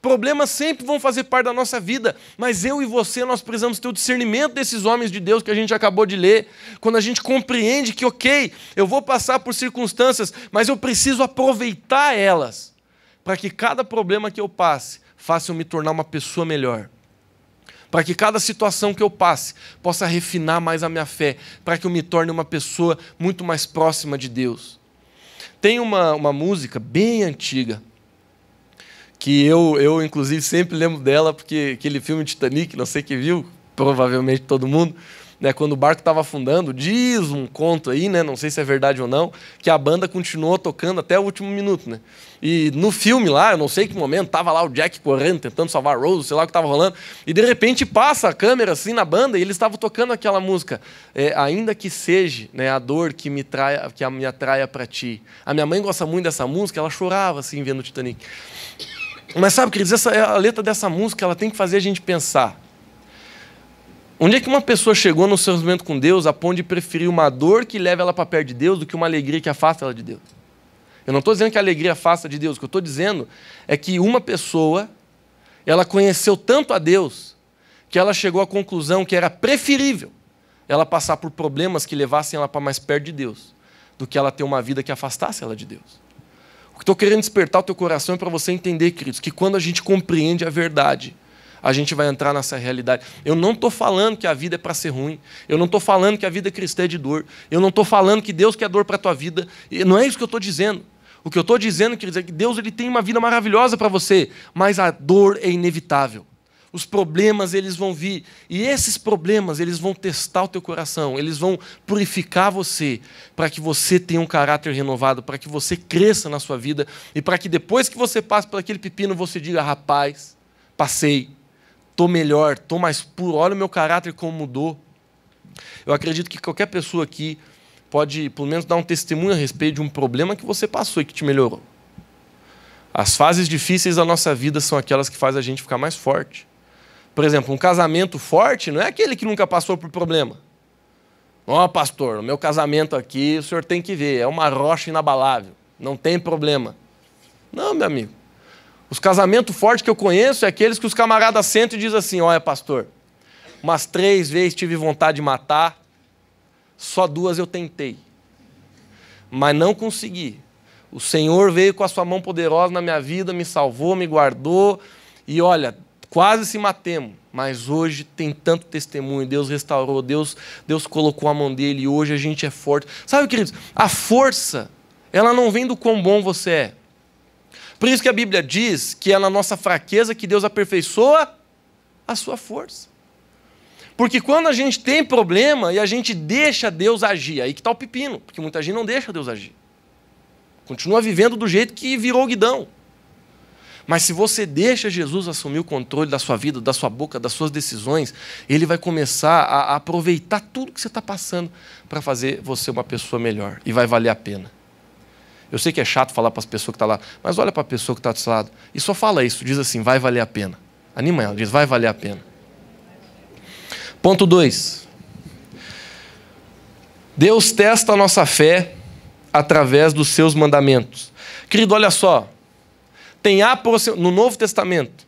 Problemas sempre vão fazer parte da nossa vida, mas eu e você, nós precisamos ter o discernimento desses homens de Deus que a gente acabou de ler, quando a gente compreende que, ok, eu vou passar por circunstâncias, mas eu preciso aproveitar elas, para que cada problema que eu passe, faça eu me tornar uma pessoa melhor, para que cada situação que eu passe, possa refinar mais a minha fé, para que eu me torne uma pessoa muito mais próxima de Deus. Tem uma música bem antiga, que eu inclusive sempre lembro dela, porque aquele filme Titanic, não sei quem viu, provavelmente todo mundo, né, quando o barco estava afundando, diz um conto aí, né, não sei se é verdade ou não, que a banda continuou tocando até o último minuto. Né? E no filme lá, eu não sei que momento, estava lá o Jack correndo, tentando salvar a Rose, sei lá o que estava rolando, e de repente passa a câmera assim na banda e eles estavam tocando aquela música, ainda que seja, né, a dor que me atraia para ti. A minha mãe gosta muito dessa música, ela chorava assim vendo o Titanic. Mas sabe, queridos, a letra dessa música ela tem que fazer a gente pensar. Onde é que uma pessoa chegou no seu relacionamento com Deus a ponto de preferir uma dor que leva ela para perto de Deus do que uma alegria que afasta ela de Deus? Eu não estou dizendo que a alegria afasta de Deus. O que eu estou dizendo é que uma pessoa, ela conheceu tanto a Deus que ela chegou à conclusão que era preferível ela passar por problemas que levassem ela para mais perto de Deus do que ela ter uma vida que afastasse ela de Deus. O que estou querendo despertar o teu coração é para você entender, queridos, que quando a gente compreende a verdade, a gente vai entrar nessa realidade. Eu não estou falando que a vida é para ser ruim. Eu não estou falando que a vida cristã é de dor. Eu não estou falando que Deus quer dor para a tua vida. Não é isso que eu estou dizendo. O que eu estou dizendo, queridos, é que Deus ele tem uma vida maravilhosa para você, mas a dor é inevitável. Os problemas, eles vão vir. E esses problemas, eles vão testar o teu coração. Eles vão purificar você, para que você tenha um caráter renovado, para que você cresça na sua vida e para que depois que você passe por aquele pepino, você diga, rapaz, passei, estou melhor, estou mais puro, olha o meu caráter como mudou. Eu acredito que qualquer pessoa aqui pode, pelo menos, dar um testemunho a respeito de um problema que você passou e que te melhorou. As fases difíceis da nossa vida são aquelas que fazem a gente ficar mais forte. Por exemplo, um casamento forte não é aquele que nunca passou por problema. Ó, pastor, o meu casamento aqui, o senhor tem que ver, é uma rocha inabalável, não tem problema. Não, meu amigo. Os casamentos fortes que eu conheço é aqueles que os camaradas sentam e dizem assim, olha, pastor, umas 3 vezes tive vontade de matar, só 2 eu tentei, mas não consegui. O Senhor veio com a sua mão poderosa na minha vida, me salvou, me guardou, e olha, quase se matemos, mas hoje tem tanto testemunho, Deus restaurou, Deus colocou a mão dele, e hoje a gente é forte. Sabe, queridos, a força, ela não vem do quão bom você é. Por isso que a Bíblia diz que é na nossa fraqueza que Deus aperfeiçoa a sua força. Porque quando a gente tem problema e a gente deixa Deus agir, aí que está o pepino, porque muita gente não deixa Deus agir. Continua vivendo do jeito que virou guidão. Mas se você deixa Jesus assumir o controle da sua vida, da sua boca, das suas decisões, Ele vai começar a aproveitar tudo que você está passando para fazer você uma pessoa melhor. E vai valer a pena. Eu sei que é chato falar para as pessoas que estão lá, mas olha para a pessoa que está do seu lado e só fala isso, diz assim, vai valer a pena. Anima ela, diz, vai valer a pena. Ponto 2. Deus testa a nossa fé através dos seus mandamentos. Querido, olha só. No Novo Testamento,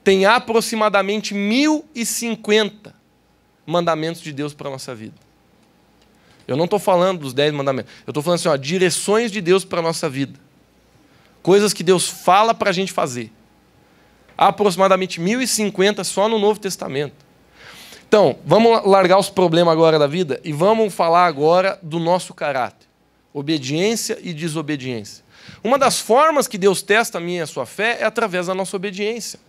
tem aproximadamente 1050 mandamentos de Deus para a nossa vida. Eu não estou falando dos 10 mandamentos. Eu estou falando assim, direções de Deus para a nossa vida. Coisas que Deus fala para a gente fazer. Aproximadamente 1050 só no Novo Testamento. Então, vamos largar os problemas agora da vida e vamos falar agora do nosso caráter. Obediência e desobediência. Uma das formas que Deus testa a minha e a sua fé é através da nossa obediência.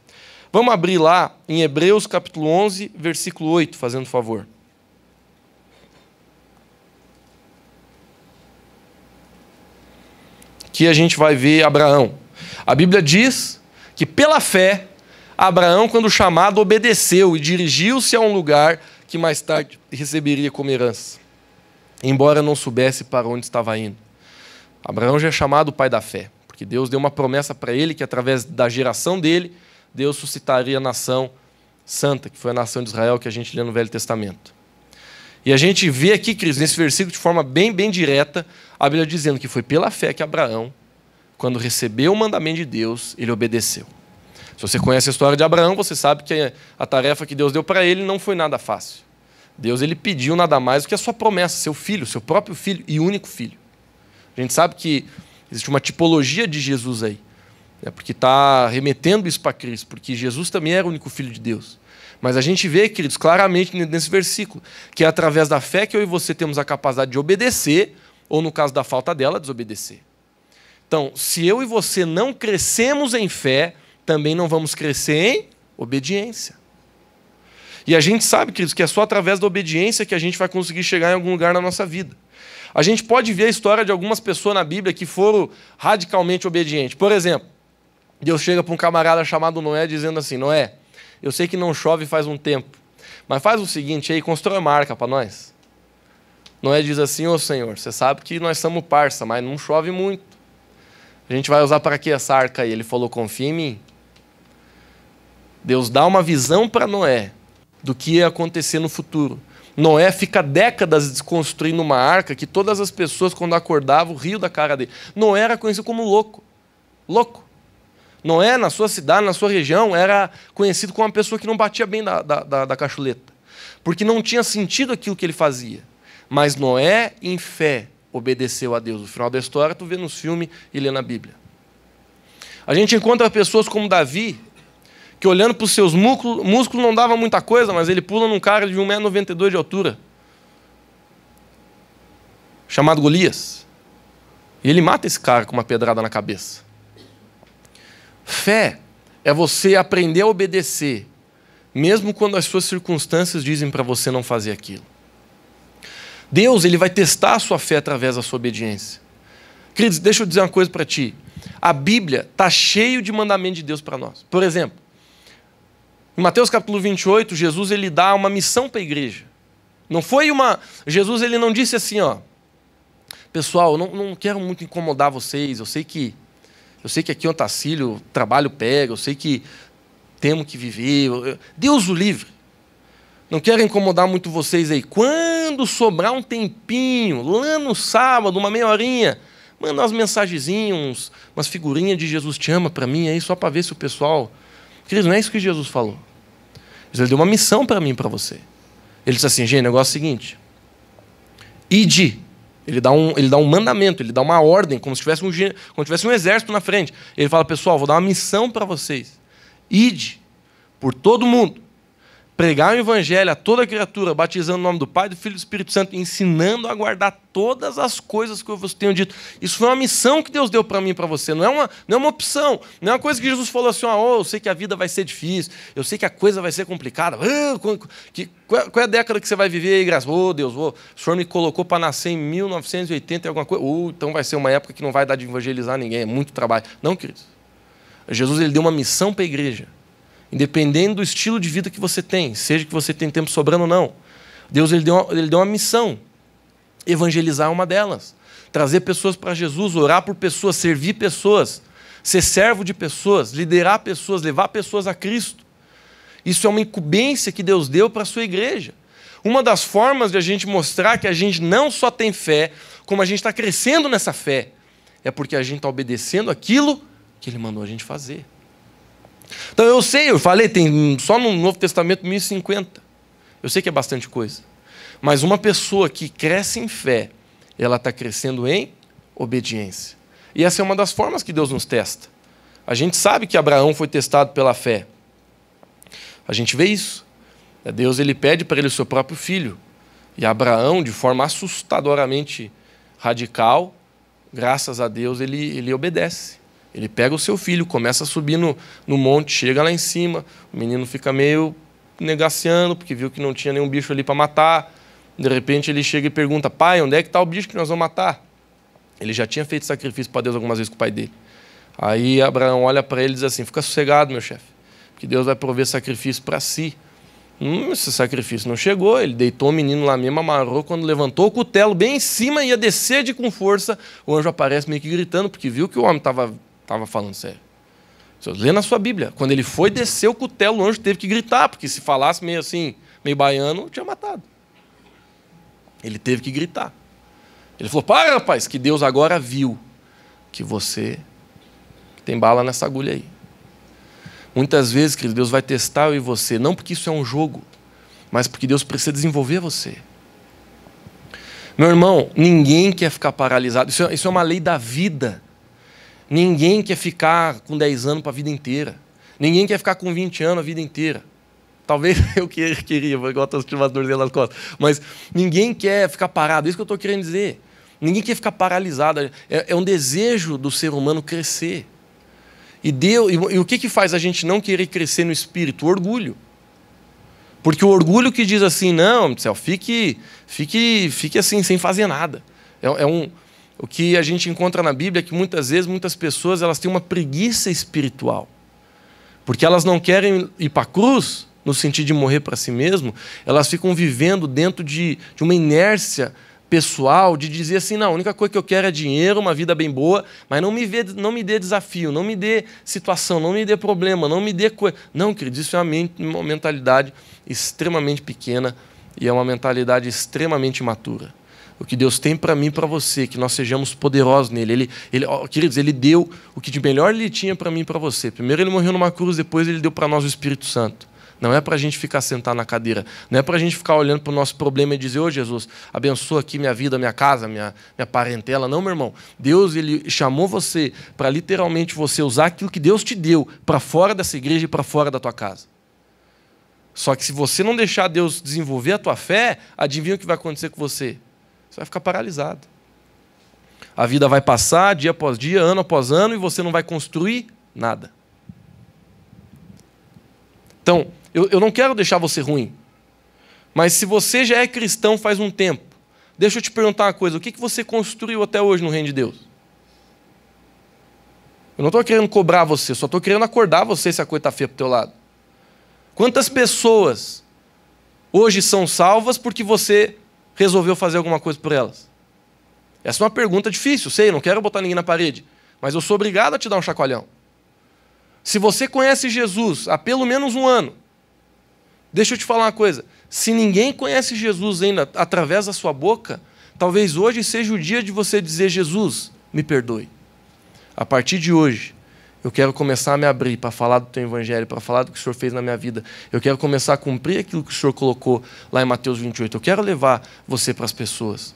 Vamos abrir lá em Hebreus capítulo 11, versículo 8, fazendo favor. Aqui a gente vai ver Abraão. A Bíblia diz que pela fé, Abraão, quando chamado, obedeceu e dirigiu-se a um lugar que mais tarde receberia como herança, embora não soubesse para onde estava indo. Abraão já é chamado o pai da fé, porque Deus deu uma promessa para ele que através da geração dele, Deus suscitaria a nação santa, que foi a nação de Israel que a gente lê no Velho Testamento. E a gente vê aqui, queridos, nesse versículo de forma bem direta, a Bíblia dizendo que foi pela fé que Abraão, quando recebeu o mandamento de Deus, ele obedeceu. Se você conhece a história de Abraão, você sabe que a tarefa que Deus deu para ele não foi nada fácil. Deus ele pediu nada mais do que a sua promessa, seu filho, seu próprio filho e único filho. A gente sabe que existe uma tipologia de Jesus aí, porque está remetendo isso para Cristo, porque Jesus também era o único filho de Deus. Mas a gente vê, queridos, claramente nesse versículo, que é através da fé que eu e você temos a capacidade de obedecer, ou no caso da falta dela, desobedecer. Então, se eu e você não crescemos em fé, também não vamos crescer em obediência. E a gente sabe, queridos, que é só através da obediência que a gente vai conseguir chegar em algum lugar na nossa vida. A gente pode ver a história de algumas pessoas na Bíblia que foram radicalmente obedientes. Por exemplo, Deus chega para um camarada chamado Noé dizendo assim, Noé, eu sei que não chove faz um tempo, mas faz o seguinte aí, constrói uma arca para nós. Noé diz assim, ô Senhor, você sabe que nós somos parça, mas não chove muito. A gente vai usar para quê essa arca aí? Ele falou, confia em mim. Deus dá uma visão para Noé do que ia acontecer no futuro. Noé fica décadas desconstruindo uma arca que todas as pessoas, quando acordavam, riam da cara dele. Noé era conhecido como louco. Louco. Noé, na sua cidade, na sua região, era conhecido como uma pessoa que não batia bem da cachuleta. Porque não tinha sentido aquilo que ele fazia. Mas Noé, em fé, obedeceu a Deus. No final da história, tu vê nos filmes e lê na Bíblia. A gente encontra pessoas como Davi, que olhando para os seus músculos não dava muita coisa, mas ele pula num cara de 1,92 m de altura, chamado Golias. E ele mata esse cara com uma pedrada na cabeça. Fé é você aprender a obedecer mesmo quando as suas circunstâncias dizem para você não fazer aquilo. Deus, ele vai testar a sua fé através da sua obediência. Queridos, deixa eu dizer uma coisa para ti. A Bíblia está cheia de mandamentos de Deus para nós. Por exemplo, em Mateus capítulo 28, Jesus ele dá uma missão para a igreja. Não foi uma... Jesus ele não disse assim, ó, pessoal, eu não quero muito incomodar vocês, eu sei que aqui em Otacílio o trabalho pega, eu sei que temos que viver. Deus o livre. Não quero incomodar muito vocês aí. Quando sobrar um tempinho, lá no sábado, uma meia horinha, manda umas mensagenzinhas, umas figurinhas de Jesus te ama para mim aí, só para ver se o pessoal... Queridos, não é isso que Jesus falou. Ele deu uma missão para mim e para você. Ele disse assim, gente, o negócio é o seguinte. Ide. Ele dá um mandamento, ele dá uma ordem, como se tivesse um exército na frente. Ele fala, pessoal, vou dar uma missão para vocês. Ide por todo mundo. Pregar o evangelho a toda criatura, batizando o nome do Pai, do Filho e do Espírito Santo, ensinando a guardar todas as coisas que eu vos tenho dito. Isso foi uma missão que Deus deu para mim e para você. Não é uma opção. Não é uma coisa que Jesus falou assim, eu sei que a vida vai ser difícil, eu sei que a coisa vai ser complicada. Qual é a década que você vai viver aí, graças? Deus, o Senhor me colocou para nascer em 1980 e alguma coisa. Então vai ser uma época que não vai dar de evangelizar ninguém, é muito trabalho. Não, queridos. Jesus ele deu uma missão para a igreja. Independente do estilo de vida que você tem, seja que você tenha tempo sobrando ou não. Deus ele deu uma missão. Evangelizar é uma delas. Trazer pessoas para Jesus, orar por pessoas, servir pessoas, ser servo de pessoas, liderar pessoas, levar pessoas a Cristo. Isso é uma incumbência que Deus deu para a sua igreja. Uma das formas de a gente mostrar que a gente não só tem fé, como a gente está crescendo nessa fé, é porque a gente está obedecendo aquilo que Ele mandou a gente fazer. Então eu falei, tem só no Novo Testamento 1050. Eu sei que é bastante coisa. Mas uma pessoa que cresce em fé, ela está crescendo em obediência. E essa é uma das formas que Deus nos testa. A gente sabe que Abraão foi testado pela fé. A gente vê isso. Deus ele pede para ele o seu próprio filho. E Abraão, de forma assustadoramente radical, graças a Deus, ele obedece. Ele pega o seu filho, começa a subir no monte, chega lá em cima, o menino fica meio negaciando, porque viu que não tinha nenhum bicho ali para matar. De repente ele chega e pergunta, pai, onde é que está o bicho que nós vamos matar? Ele já tinha feito sacrifício para Deus algumas vezes com o pai dele. Aí Abraão olha para ele e diz assim, fica sossegado, meu chefe, que Deus vai prover sacrifício para si. Esse sacrifício não chegou, ele deitou o menino lá mesmo, amarrou, quando levantou o cutelo bem em cima, ia descer com força, o anjo aparece meio que gritando, porque viu que o homem estava falando sério. Lê na sua Bíblia. Quando ele foi descer o cutelo, o anjo teve que gritar, porque se falasse meio assim, meio baiano, tinha matado. Ele teve que gritar. Ele falou, para, rapaz, que Deus agora viu que você tem bala nessa agulha aí. Muitas vezes, querido, Deus vai testar eu e você, não porque isso é um jogo, mas porque Deus precisa desenvolver você. Meu irmão, ninguém quer ficar paralisado. Isso é uma lei da vida. Ninguém quer ficar com 10 anos para a vida inteira. Ninguém quer ficar com 20 anos a vida inteira. Talvez eu queria, igual estou sentindo umas dorzinhas nas costas. Mas ninguém quer ficar parado, é isso que eu estou querendo dizer. Ninguém quer ficar paralisado. É um desejo do ser humano crescer. E o que faz a gente não querer crescer no espírito? O orgulho. Porque o orgulho que diz assim, não, fique assim, sem fazer nada. O que a gente encontra na Bíblia é que muitas vezes, muitas pessoas elas têm uma preguiça espiritual. Porque elas não querem ir para a cruz, no sentido de morrer para si mesmo, elas ficam vivendo dentro de uma inércia pessoal, de dizer assim, não, a única coisa que eu quero é dinheiro, uma vida bem boa, mas não me dê desafio, não me dê situação, não me dê problema, não me dê coisa. Não, querido, isso é uma mentalidade extremamente pequena e é uma mentalidade extremamente imatura. O que Deus tem para mim e para você, que nós sejamos poderosos nele. Queridos, Ele deu o que de melhor Ele tinha para mim e para você. Primeiro Ele morreu numa cruz, depois Ele deu para nós o Espírito Santo. Não é para a gente ficar sentado na cadeira. Não é para a gente ficar olhando para o nosso problema e dizer, ô Jesus, abençoa aqui minha vida, minha casa, minha parentela. Não, meu irmão. Deus Ele chamou você para literalmente você usar aquilo que Deus te deu para fora dessa igreja e para fora da tua casa. Só que se você não deixar Deus desenvolver a tua fé, adivinha o que vai acontecer com você? Você vai ficar paralisado. A vida vai passar dia após dia, ano após ano, e você não vai construir nada. Então, eu não quero deixar você ruim. Mas se você já é cristão faz um tempo, deixa eu te perguntar uma coisa. O que você construiu até hoje no reino de Deus? Eu não estou querendo cobrar você, só estou querendo acordar você se a coisa está feia para o teu lado. Quantas pessoas hoje são salvas porque você resolveu fazer alguma coisa por elas? Essa é uma pergunta difícil, sei, não quero botar ninguém na parede, mas eu sou obrigado a te dar um chacoalhão. Se você conhece Jesus há pelo menos um ano, deixa eu te falar uma coisa, se ninguém conhece Jesus ainda através da sua boca, talvez hoje seja o dia de você dizer: Jesus, me perdoe. A partir de hoje, eu quero começar a me abrir para falar do teu evangelho, para falar do que o Senhor fez na minha vida. Eu quero começar a cumprir aquilo que o Senhor colocou lá em Mateus 28. Eu quero levar você para as pessoas.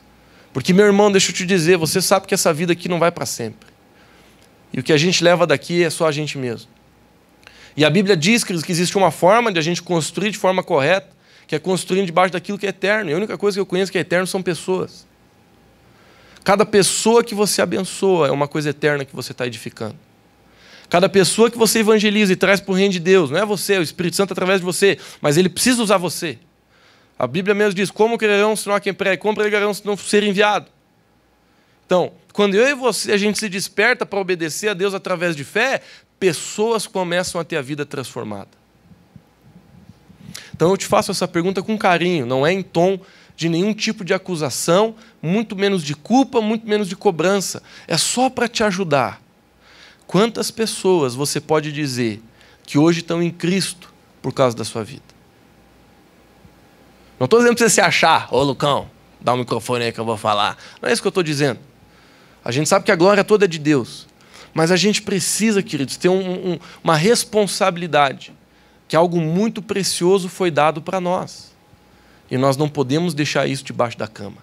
Porque, meu irmão, deixa eu te dizer, você sabe que essa vida aqui não vai para sempre. E o que a gente leva daqui é só a gente mesmo. E a Bíblia diz que existe uma forma de a gente construir de forma correta, que é construindo debaixo daquilo que é eterno. E a única coisa que eu conheço que é eterno são pessoas. Cada pessoa que você abençoa é uma coisa eterna que você está edificando. Cada pessoa que você evangeliza e traz para o reino de Deus, não é você, é o Espírito Santo através de você, mas ele precisa usar você. A Bíblia mesmo diz: como crerão se não há quem pregue? Como pregarão se não ser enviado? Então, quando eu e você, a gente se desperta para obedecer a Deus através de fé, pessoas começam a ter a vida transformada. Então eu te faço essa pergunta com carinho, não é em tom de nenhum tipo de acusação, muito menos de culpa, muito menos de cobrança. É só para te ajudar. Quantas pessoas você pode dizer que hoje estão em Cristo por causa da sua vida? Não estou dizendo para você se achar: ô Lucão, dá o microfone aí que eu vou falar. Não é isso que eu estou dizendo. A gente sabe que a glória toda é de Deus. Mas a gente precisa, queridos, ter uma responsabilidade, que algo muito precioso foi dado para nós. E nós não podemos deixar isso debaixo da cama.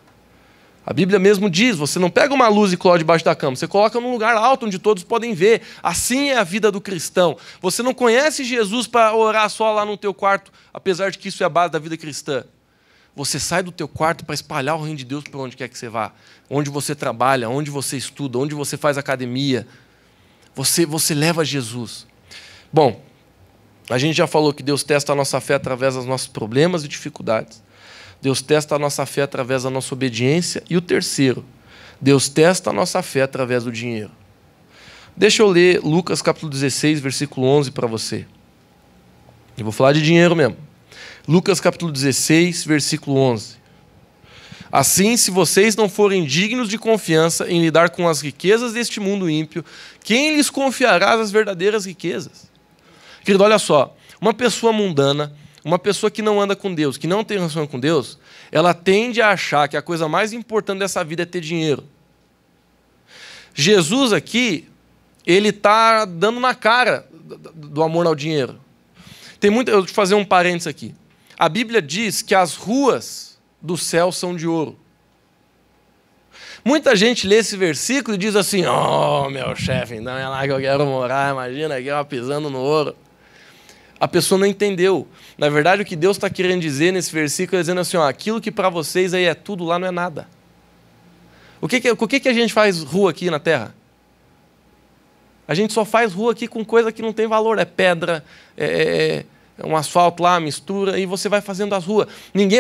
A Bíblia mesmo diz: você não pega uma luz e coloca debaixo da cama, você coloca num lugar alto onde todos podem ver. Assim é a vida do cristão. Você não conhece Jesus para orar só lá no teu quarto, apesar de que isso é a base da vida cristã. Você sai do teu quarto para espalhar o reino de Deus por onde quer que você vá. Onde você trabalha, onde você estuda, onde você faz academia. Você leva Jesus. Bom, a gente já falou que Deus testa a nossa fé através dos nossos problemas e dificuldades. Deus testa a nossa fé através da nossa obediência. E o terceiro, Deus testa a nossa fé através do dinheiro. Deixa eu ler Lucas capítulo 16, versículo 11 para você. Eu vou falar de dinheiro mesmo. Lucas capítulo 16, versículo 11. Assim, se vocês não forem dignos de confiança em lidar com as riquezas deste mundo ímpio, quem lhes confiará as verdadeiras riquezas? Querido, olha só, uma pessoa mundana, uma pessoa que não anda com Deus, que não tem relação com Deus, ela tende a achar que a coisa mais importante dessa vida é ter dinheiro. Jesus aqui, ele está dando na cara do amor ao dinheiro. Eu vou fazer um parênteses aqui. A Bíblia diz que as ruas do céu são de ouro. Muita gente lê esse versículo e diz assim: oh, meu chefe, não é lá que eu quero morar, imagina aqui, pisando no ouro. A pessoa não entendeu. Na verdade, o que Deus está querendo dizer nesse versículo é dizendo assim: ó, aquilo que para vocês aí é tudo, lá não é nada. O que a gente faz rua aqui na terra? A gente só faz rua aqui com coisa que não tem valor. É pedra, é um asfalto lá, mistura, e você vai fazendo as ruas.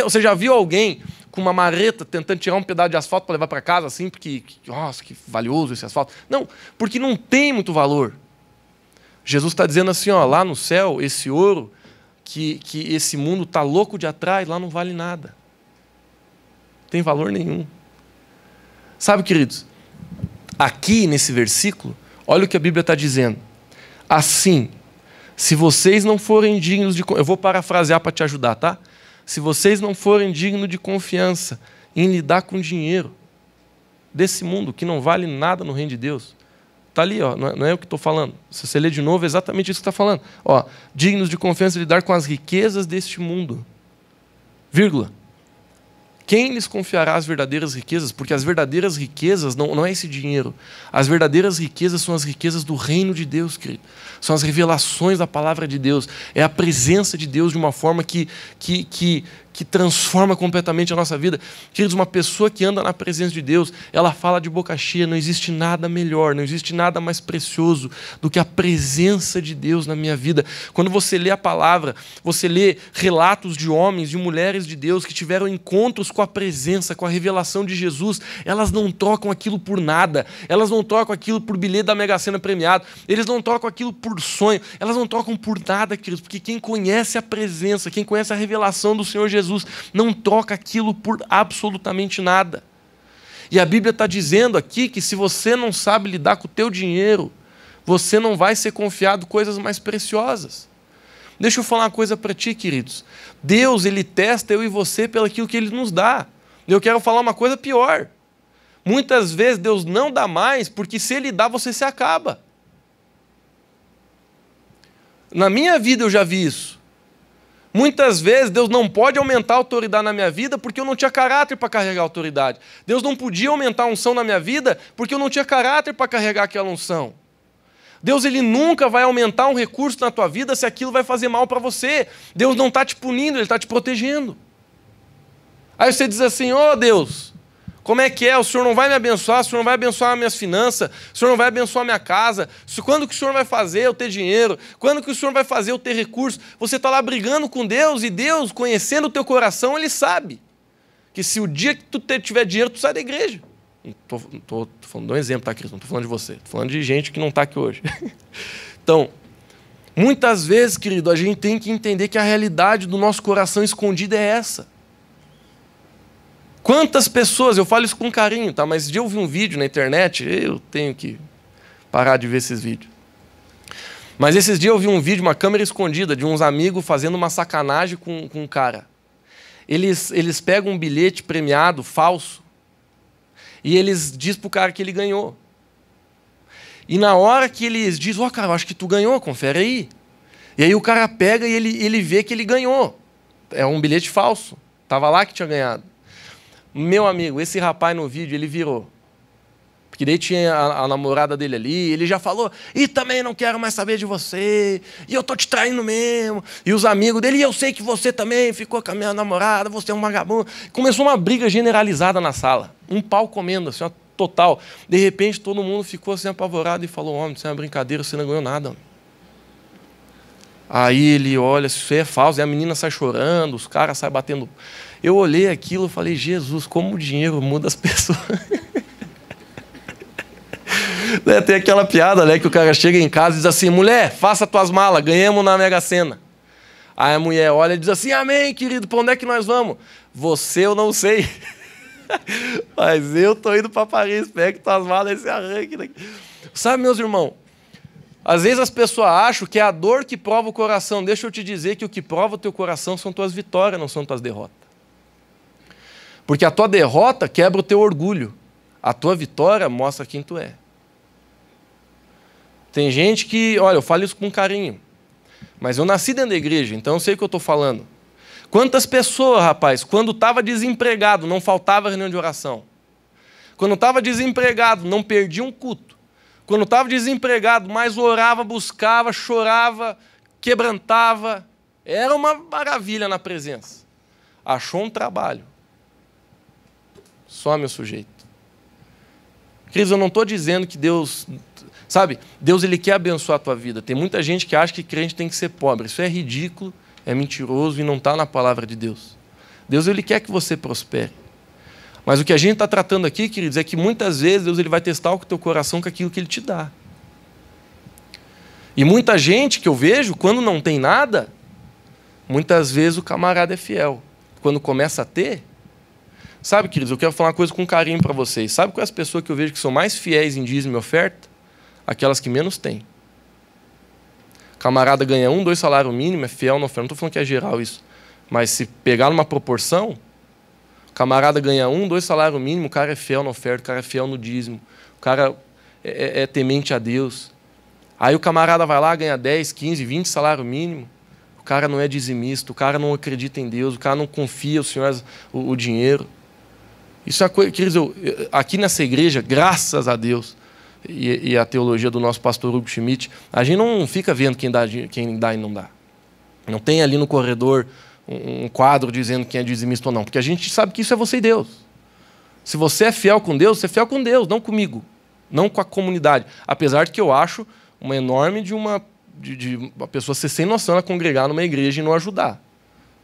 Você já viu alguém com uma marreta tentando tirar um pedaço de asfalto para levar para casa, assim, porque, nossa, que valioso esse asfalto? Não, porque não tem muito valor. Jesus está dizendo assim, ó, lá no céu, esse ouro, que esse mundo está louco de atrás, lá não vale nada. Não tem valor nenhum. Sabe, queridos, aqui nesse versículo, olha o que a Bíblia está dizendo. Assim, se vocês não forem dignos de... Eu vou parafrasear para te ajudar, tá? Se vocês não forem dignos de confiança em lidar com dinheiro desse mundo, que não vale nada no reino de Deus. Está ali, ó, não é eu que estou falando. Se você ler de novo, é exatamente isso que está falando. Ó, dignos de confiança em lidar com as riquezas deste mundo. Vírgula. Quem lhes confiará as verdadeiras riquezas? Porque as verdadeiras riquezas não é esse dinheiro. As verdadeiras riquezas são as riquezas do reino de Deus, querido. São as revelações da palavra de Deus. É a presença de Deus de uma forma que que transforma completamente a nossa vida. Queridos, uma pessoa que anda na presença de Deus, ela fala de boca cheia, não existe nada melhor, não existe nada mais precioso do que a presença de Deus na minha vida. Quando você lê a palavra, você lê relatos de homens, de mulheres de Deus que tiveram encontros com a presença, com a revelação de Jesus, elas não trocam aquilo por nada, elas não trocam aquilo por bilhete da Mega Sena premiado, eles não trocam aquilo por sonho, elas não trocam por nada, queridos, porque quem conhece a presença, quem conhece a revelação do Senhor Jesus, não troca aquilo por absolutamente nada. E a Bíblia está dizendo aqui que se você não sabe lidar com o teu dinheiro, você não vai ser confiado coisas mais preciosas. Deixa eu falar uma coisa para ti, queridos. Deus, Ele testa eu e você pelo aquilo que Ele nos dá. Eu quero falar uma coisa pior. Muitas vezes Deus não dá mais, porque se Ele dá, você se acaba. Na minha vida eu já vi isso. Muitas vezes Deus não pode aumentar a autoridade na minha vida porque eu não tinha caráter para carregar a autoridade. Deus não podia aumentar a unção na minha vida porque eu não tinha caráter para carregar aquela unção. Deus, Ele nunca vai aumentar um recurso na tua vida se aquilo vai fazer mal para você. Deus não está te punindo, Ele está te protegendo. Aí você diz assim, ô Deus, como é que é? O Senhor não vai me abençoar, o Senhor não vai abençoar as minhas finanças, o Senhor não vai abençoar a minha casa. Quando que o Senhor vai fazer eu ter dinheiro? Quando que o Senhor vai fazer eu ter recurso? Você está lá brigando com Deus e Deus, conhecendo o teu coração, Ele sabe que se o dia que tu tiver dinheiro, tu sai da igreja. Não estou falando de um exemplo, tá, Cristo? Não estou falando de você. Estou falando de gente que não está aqui hoje. Então, muitas vezes, querido, a gente tem que entender que a realidade do nosso coração escondido é essa. Quantas pessoas, eu falo isso com carinho, tá? Mas eu vi um vídeo na internet, eu tenho que parar de ver esses vídeos. Mas esses dias eu vi um vídeo, uma câmera escondida, de uns amigos fazendo uma sacanagem com um cara. Eles pegam um bilhete premiado, falso, e eles dizem pro cara que ele ganhou. E na hora que eles dizem, ó, cara, eu acho que tu ganhou, confere aí. E aí o cara pega e ele vê que ele ganhou. É um bilhete falso. Estava lá que tinha ganhado. Meu amigo, esse rapaz no vídeo, ele virou. Porque daí tinha a namorada dele ali, ele já falou, e também não quero mais saber de você, e eu tô te traindo mesmo. E os amigos dele, e eu sei que você também ficou com a minha namorada, você é um vagabundo. Começou uma briga generalizada na sala, um pau comendo, assim, total. De repente, todo mundo ficou assim apavorado e falou, homem, isso é uma brincadeira, você não ganhou nada, homem. Aí ele olha, isso é falso, e a menina sai chorando, os caras saem batendo. Eu olhei aquilo e falei, Jesus, como o dinheiro muda as pessoas. Tem aquela piada, né, que o cara chega em casa e diz assim, mulher, faça tuas malas, ganhamos na Mega Sena. Aí a mulher olha e diz assim, amém, querido, para onde é que nós vamos? Você eu não sei. Mas eu tô indo para Paris, pega tuas malas e se arranque daqui. Sabe, meus irmãos, às vezes as pessoas acham que é a dor que prova o coração. Deixa eu te dizer que o que prova o teu coração são tuas vitórias, não são tuas derrotas. Porque a tua derrota quebra o teu orgulho. A tua vitória mostra quem tu é. Tem gente que, olha, eu falo isso com carinho, mas eu nasci dentro da igreja, então eu sei o que eu estou falando. Quantas pessoas, rapaz, quando estava desempregado, não faltava reunião de oração. Quando estava desempregado, não perdia um culto. Quando estava desempregado, mais orava, buscava, chorava, quebrantava. Era uma maravilha na presença. Achou um trabalho. Some o sujeito. Queridos, eu não estou dizendo que Deus... Sabe, Deus, Ele quer abençoar a tua vida. Tem muita gente que acha que crente tem que ser pobre. Isso é ridículo, é mentiroso e não está na palavra de Deus. Deus, Ele quer que você prospere. Mas o que a gente está tratando aqui, queridos, é que muitas vezes Deus, Ele vai testar o teu coração com aquilo que Ele te dá. E muita gente que eu vejo, quando não tem nada, muitas vezes o camarada é fiel. Quando começa a ter... Sabe, queridos, eu quero falar uma coisa com carinho para vocês. Sabe quais as pessoas que eu vejo que são mais fiéis em dízimo e oferta? Aquelas que menos têm. Camarada ganha 1, 2 salários mínimos, é fiel na oferta. Não estou falando que é geral isso. Mas se pegar numa proporção, camarada ganha 1, 2 salários mínimos, o cara é fiel na oferta, o cara é fiel no dízimo, o cara é temente a Deus. Aí o camarada vai lá, ganha 10, 15, 20 salário mínimo, o cara não é dizimista, o cara não acredita em Deus, o cara não confia no Senhor o dinheiro. Isso é coisa, queridos, aqui nessa igreja, graças a Deus, e a teologia do nosso pastor Hugo Schmidt, a gente não fica vendo quem dá e não dá. Não tem ali no corredor um quadro dizendo quem é dizimista ou não, porque a gente sabe que isso é você e Deus. Se você é fiel com Deus, você é fiel com Deus, não comigo, não com a comunidade. Apesar de que eu acho uma enorme de uma pessoa ser sem noção, ela congregar numa igreja e não ajudar.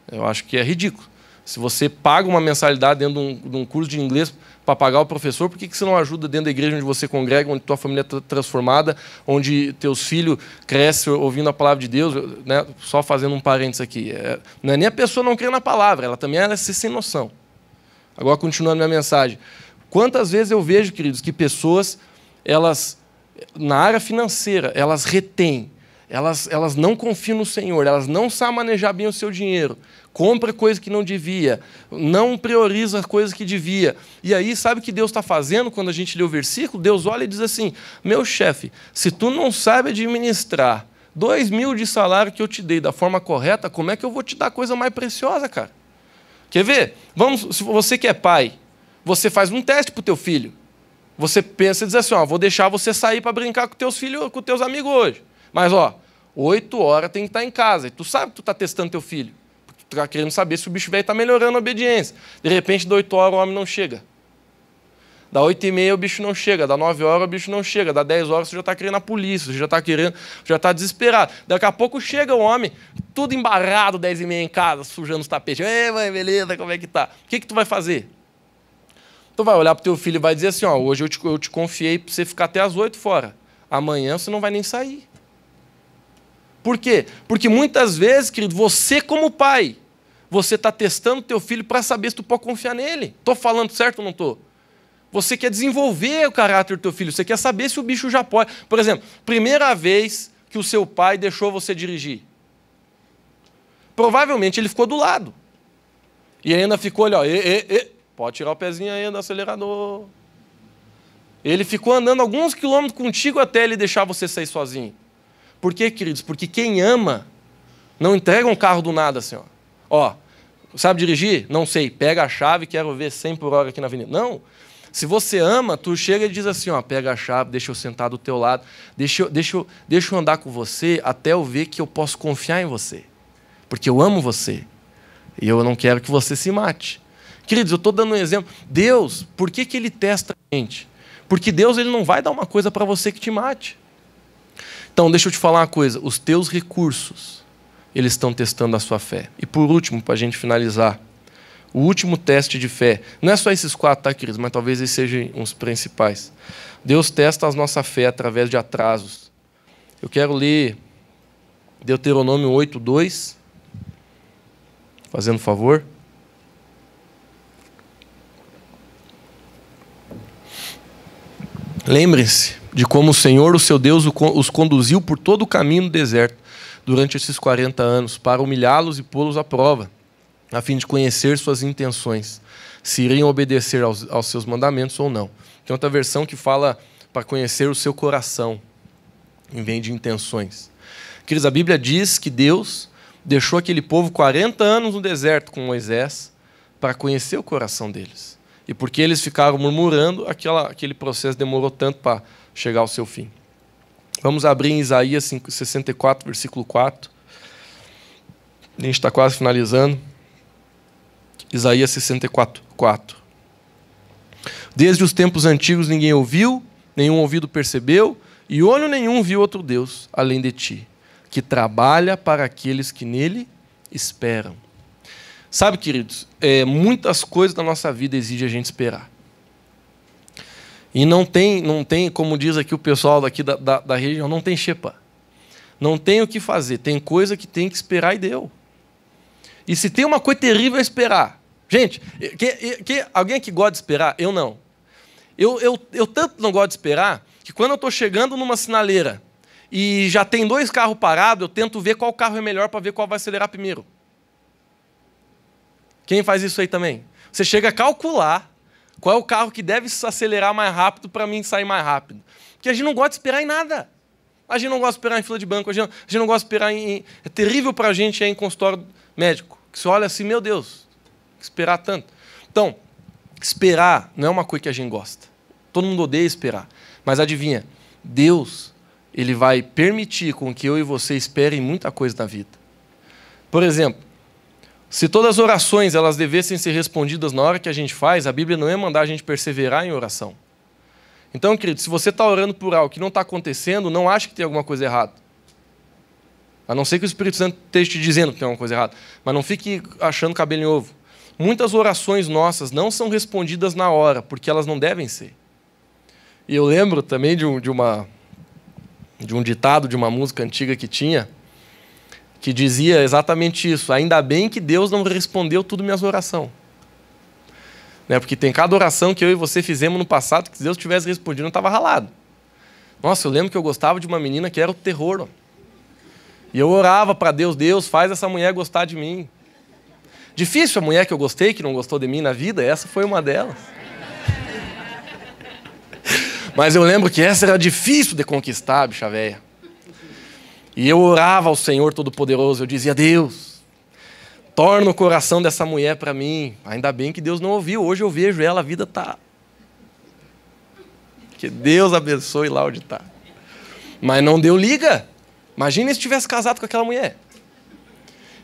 Eu acho que é ridículo. Se você paga uma mensalidade dentro de um curso de inglês para pagar o professor, por que você não ajuda dentro da igreja onde você congrega, onde tua família é transformada, onde teus filhos crescem ouvindo a palavra de Deus, né? Só fazendo um parênteses aqui. Não é nem a pessoa não crer na palavra, ela também é ser sem noção. Agora, continuando minha mensagem. Quantas vezes eu vejo, queridos, que pessoas, elas, na área financeira, elas retêm, elas não confiam no Senhor, elas não sabem manejar bem o seu dinheiro, compra coisa que não devia, não prioriza coisas que devia. E aí, sabe o que Deus está fazendo quando a gente lê o versículo? Deus olha e diz assim, meu chefe, se tu não sabe administrar 2.000 de salário que eu te dei da forma correta, como é que eu vou te dar coisa mais preciosa, cara? Quer ver? Vamos, se você que é pai, você faz um teste para o teu filho. Você pensa e diz assim, ó, vou deixar você sair para brincar com teus filhos, com teus amigos hoje. Mas, ó, 8 horas tem que estar em casa. E tu sabe que tu está testando teu filho. Porque tu está querendo saber se o bicho velho está melhorando a obediência. De repente, de 8 horas o homem não chega. Da 8h30 o bicho não chega. Da 9 horas o bicho não chega. Da 10 horas você já está querendo a polícia. Você já está querendo, já está desesperado. Daqui a pouco chega o homem, tudo embarrado, 10h30 em casa, sujando os tapetes. Ei, mãe, beleza, como é que tá? O que tu vai fazer? Tu vai olhar para o teu filho e vai dizer assim, ó, hoje eu te confiei para você ficar até as 8 fora. Amanhã você não vai nem sair. Por quê? Porque muitas vezes, querido, você como pai, você está testando o teu filho para saber se tu pode confiar nele. Estou falando certo ou não estou? Você quer desenvolver o caráter do teu filho, você quer saber se o bicho já pode. Por exemplo, primeira vez que o seu pai deixou você dirigir. Provavelmente ele ficou do lado. E ainda ficou ali, ó, pode tirar o pezinho aí do acelerador. Ele ficou andando alguns quilômetros contigo até ele deixar você sair sozinho. Por quê, queridos? Porque quem ama não entrega um carro do nada assim, ó. Ó, sabe dirigir? Não sei. Pega a chave, quero ver 100 por hora aqui na avenida. Não. Se você ama, tu chega e diz assim, ó, pega a chave, deixa eu sentar do teu lado, deixa eu andar com você até eu ver que eu posso confiar em você. Porque eu amo você. E eu não quero que você se mate. Queridos, eu estou dando um exemplo. Deus, por que Ele testa a gente? Porque Deus ele não vai dar uma coisa para você que te mate. Então, deixa eu te falar uma coisa. Os teus recursos, eles estão testando a sua fé. E por último, para a gente finalizar, o último teste de fé. Não é só esses 4, tá, queridos? Mas talvez eles sejam os principais. Deus testa a nossa fé através de atrasos. Eu quero ler Deuteronômio 8:2. Fazendo favor. Lembrem-se de como o Senhor, o seu Deus, os conduziu por todo o caminho no deserto durante esses 40 anos, para humilhá-los e pô-los à prova, a fim de conhecer suas intenções, se iriam obedecer aos seus mandamentos ou não. Tem outra versão que fala para conhecer o seu coração, em vez de intenções. Queridos, a Bíblia diz que Deus deixou aquele povo 40 anos no deserto com Moisés para conhecer o coração deles. E porque eles ficaram murmurando, aquele processo demorou tanto para chegar ao seu fim. Vamos abrir em Isaías 64, versículo 4. A gente está quase finalizando. Isaías 64, 4. Desde os tempos antigos ninguém ouviu, nenhum ouvido percebeu, e olho nenhum viu outro Deus, além de ti, que trabalha para aqueles que nele esperam. Sabe, queridos, muitas coisas da nossa vida exigem a gente esperar. E não tem, como diz aqui o pessoal daqui da região, não tem xepa. Não tem o que fazer. Tem coisa que tem que esperar e deu. E se tem uma coisa terrível é esperar. Gente, alguém que gosta de esperar? Eu não. Eu tanto não gosto de esperar, que quando eu estou chegando numa sinaleira e já tem 2 carros parados, eu tento ver qual carro é melhor para ver qual vai acelerar primeiro. Quem faz isso aí também? Você chega a calcular qual é o carro que deve acelerar mais rápido para mim sair mais rápido. Porque a gente não gosta de esperar em nada. A gente não gosta de esperar em fila de banco, a gente não gosta de esperar em... É terrível para a gente ir em consultório médico. Que você olha assim, meu Deus, esperar tanto. Então, esperar não é uma coisa que a gente gosta. Todo mundo odeia esperar. Mas adivinha, Deus, Ele vai permitir com que eu e você esperem muita coisa na vida. Por exemplo, Se todas as orações elas devessem ser respondidas na hora que a gente faz, a Bíblia não ia mandar a gente perseverar em oração. Então, querido, se você está orando por algo que não está acontecendo, não ache que tem alguma coisa errada. A não ser que o Espírito Santo esteja te dizendo que tem alguma coisa errada. Mas não fique achando cabelo em ovo. Muitas orações nossas não são respondidas na hora, porque elas não devem ser. E eu lembro também de um ditado, de uma música antiga que tinha, que dizia exatamente isso. Ainda bem que Deus não respondeu tudo minhas orações. Né? Porque tem cada oração que eu e você fizemos no passado, que se Deus tivesse respondido, não estava ralado. Nossa, eu lembro que eu gostava de uma menina que era o terror. Ó. E eu orava para Deus, Deus, faz essa mulher gostar de mim. Difícil a mulher que eu gostei, que não gostou de mim na vida, essa foi uma delas. Mas eu lembro que essa era difícil de conquistar, bicha véia. E eu orava ao Senhor Todo-Poderoso, eu dizia, Deus, torna o coração dessa mulher para mim. Ainda bem que Deus não ouviu, hoje eu vejo ela, a vida está... Que Deus abençoe lá onde está. Mas não deu liga. Imagina se tivesse casado com aquela mulher.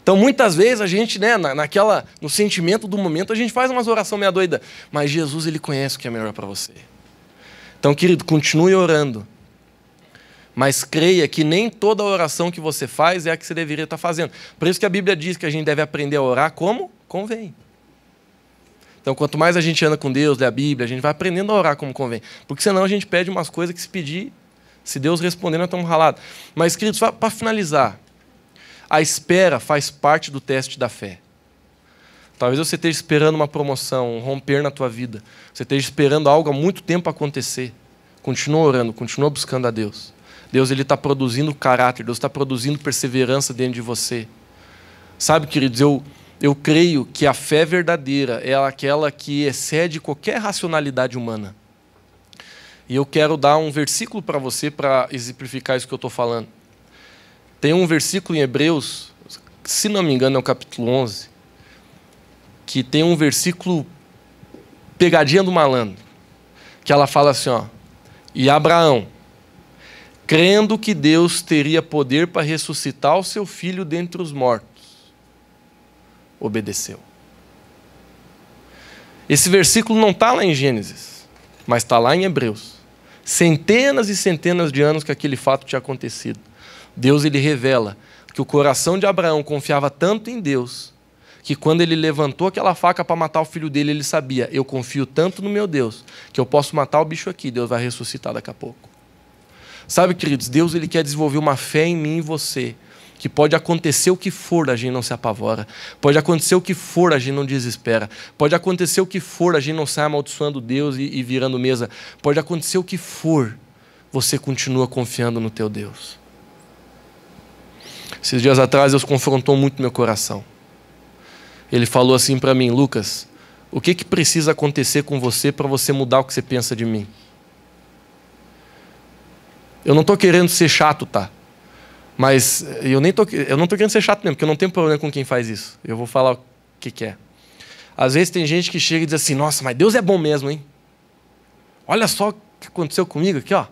Então, muitas vezes, a gente, né, no sentimento do momento, a gente faz umas orações meia doida. Mas Jesus, Ele conhece o que é melhor para você. Então, querido, continue orando. Mas creia que nem toda oração que você faz é a que você deveria estar fazendo. Por isso que a Bíblia diz que a gente deve aprender a orar como convém. Então, quanto mais a gente anda com Deus, lê a Bíblia, a gente vai aprendendo a orar como convém. Porque senão a gente pede umas coisas que se pedir, se Deus responder, nós estamos ralados. Mas, queridos, para finalizar, a espera faz parte do teste da fé. Talvez você esteja esperando uma promoção, um romper na tua vida. Você esteja esperando algo há muito tempo acontecer. Continua orando, continua buscando a Deus. Deus está produzindo caráter, Deus está produzindo perseverança dentro de você. Sabe, queridos, eu creio que a fé verdadeira é aquela que excede qualquer racionalidade humana. E eu quero dar um versículo para você para exemplificar isso que eu estou falando. Tem um versículo em Hebreus, se não me engano é o capítulo 11, que tem um versículo pegadinha do malandro, que ela fala assim, ó, e Abraão, crendo que Deus teria poder para ressuscitar o seu filho dentre os mortos, obedeceu. Esse versículo não está lá em Gênesis, mas está lá em Hebreus. Centenas e centenas de anos que aquele fato tinha acontecido. Deus ele revela que o coração de Abraão confiava tanto em Deus, que quando ele levantou aquela faca para matar o filho dele, ele sabia, eu confio tanto no meu Deus, que eu posso matar o bicho aqui, Deus vai ressuscitar daqui a pouco. Sabe, queridos, Deus ele quer desenvolver uma fé em mim e em você, que pode acontecer o que for, a gente não se apavora. Pode acontecer o que for, a gente não desespera. Pode acontecer o que for, a gente não sai amaldiçoando Deus e virando mesa. Pode acontecer o que for, você continua confiando no teu Deus. Esses dias atrás, Deus confrontou muito meu coração. Ele falou assim para mim, Lucas, o que precisa acontecer com você para você mudar o que você pensa de mim? Eu não estou querendo ser chato, tá? Mas eu não estou querendo ser chato mesmo, porque eu não tenho problema com quem faz isso. Eu vou falar o que é. Às vezes tem gente que chega e diz assim, nossa, mas Deus é bom mesmo, hein? Olha só o que aconteceu comigo aqui, ó.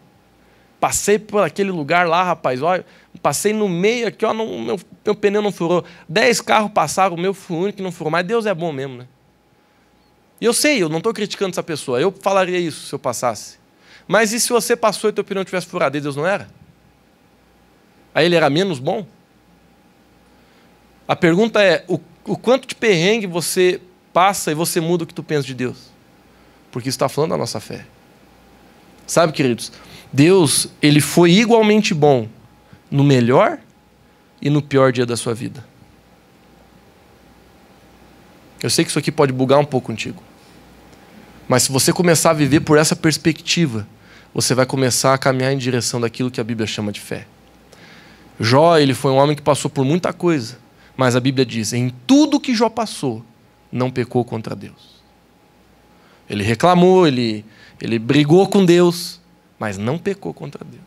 Passei por aquele lugar lá, rapaz, olha, passei no meio aqui, ó, meu pneu não furou. 10 carros passaram, o meu foi o único que não furou. Mas Deus é bom mesmo, né? E eu sei, eu não estou criticando essa pessoa. Eu falaria isso se eu passasse. Mas e se você passou e teu pneu tivesse furado? Deus não era? Aí ele era menos bom? A pergunta é, o quanto de perrengue você passa e você muda o que tu pensa de Deus? Porque isso está falando da nossa fé. Sabe, queridos, Deus, ele foi igualmente bom no melhor e no pior dia da sua vida. Eu sei que isso aqui pode bugar um pouco contigo. Mas se você começar a viver por essa perspectiva, você vai começar a caminhar em direção daquilo que a Bíblia chama de fé. Jó, ele foi um homem que passou por muita coisa, mas a Bíblia diz, em tudo que Jó passou, não pecou contra Deus. Ele reclamou, ele brigou com Deus, mas não pecou contra Deus.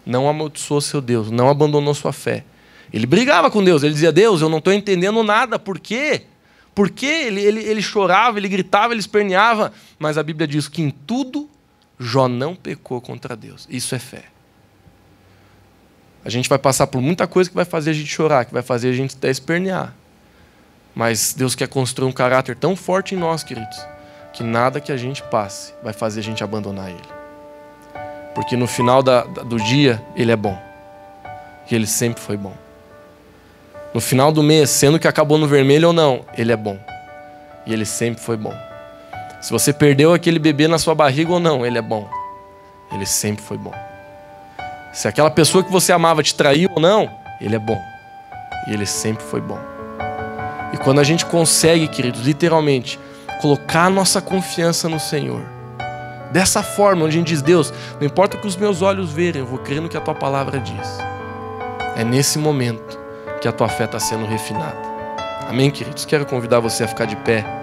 Não amaldiçoou seu Deus, não abandonou sua fé. Ele brigava com Deus, ele dizia, Deus, eu não estou entendendo nada, por quê? Porque ele chorava, ele gritava, ele esperneava, mas a Bíblia diz que em tudo Jó não pecou contra Deus. Isso é fé. A gente vai passar por muita coisa que vai fazer a gente chorar, que vai fazer a gente até espernear. Mas Deus quer construir um caráter tão forte em nós, queridos, que nada que a gente passe vai fazer a gente abandonar Ele. Porque no final do dia, Ele é bom. E Ele sempre foi bom. No final do mês, sendo que acabou no vermelho ou não, Ele é bom. E Ele sempre foi bom. Se você perdeu aquele bebê na sua barriga ou não, Ele é bom. Ele sempre foi bom. Se aquela pessoa que você amava te traiu ou não, Ele é bom. E Ele sempre foi bom. E quando a gente consegue, queridos, literalmente, colocar a nossa confiança no Senhor, dessa forma, onde a gente diz, Deus, não importa o que os meus olhos verem, eu vou crer no que a Tua palavra diz. É nesse momento que a tua fé está sendo refinada. Amém, queridos? Quero convidar você a ficar de pé.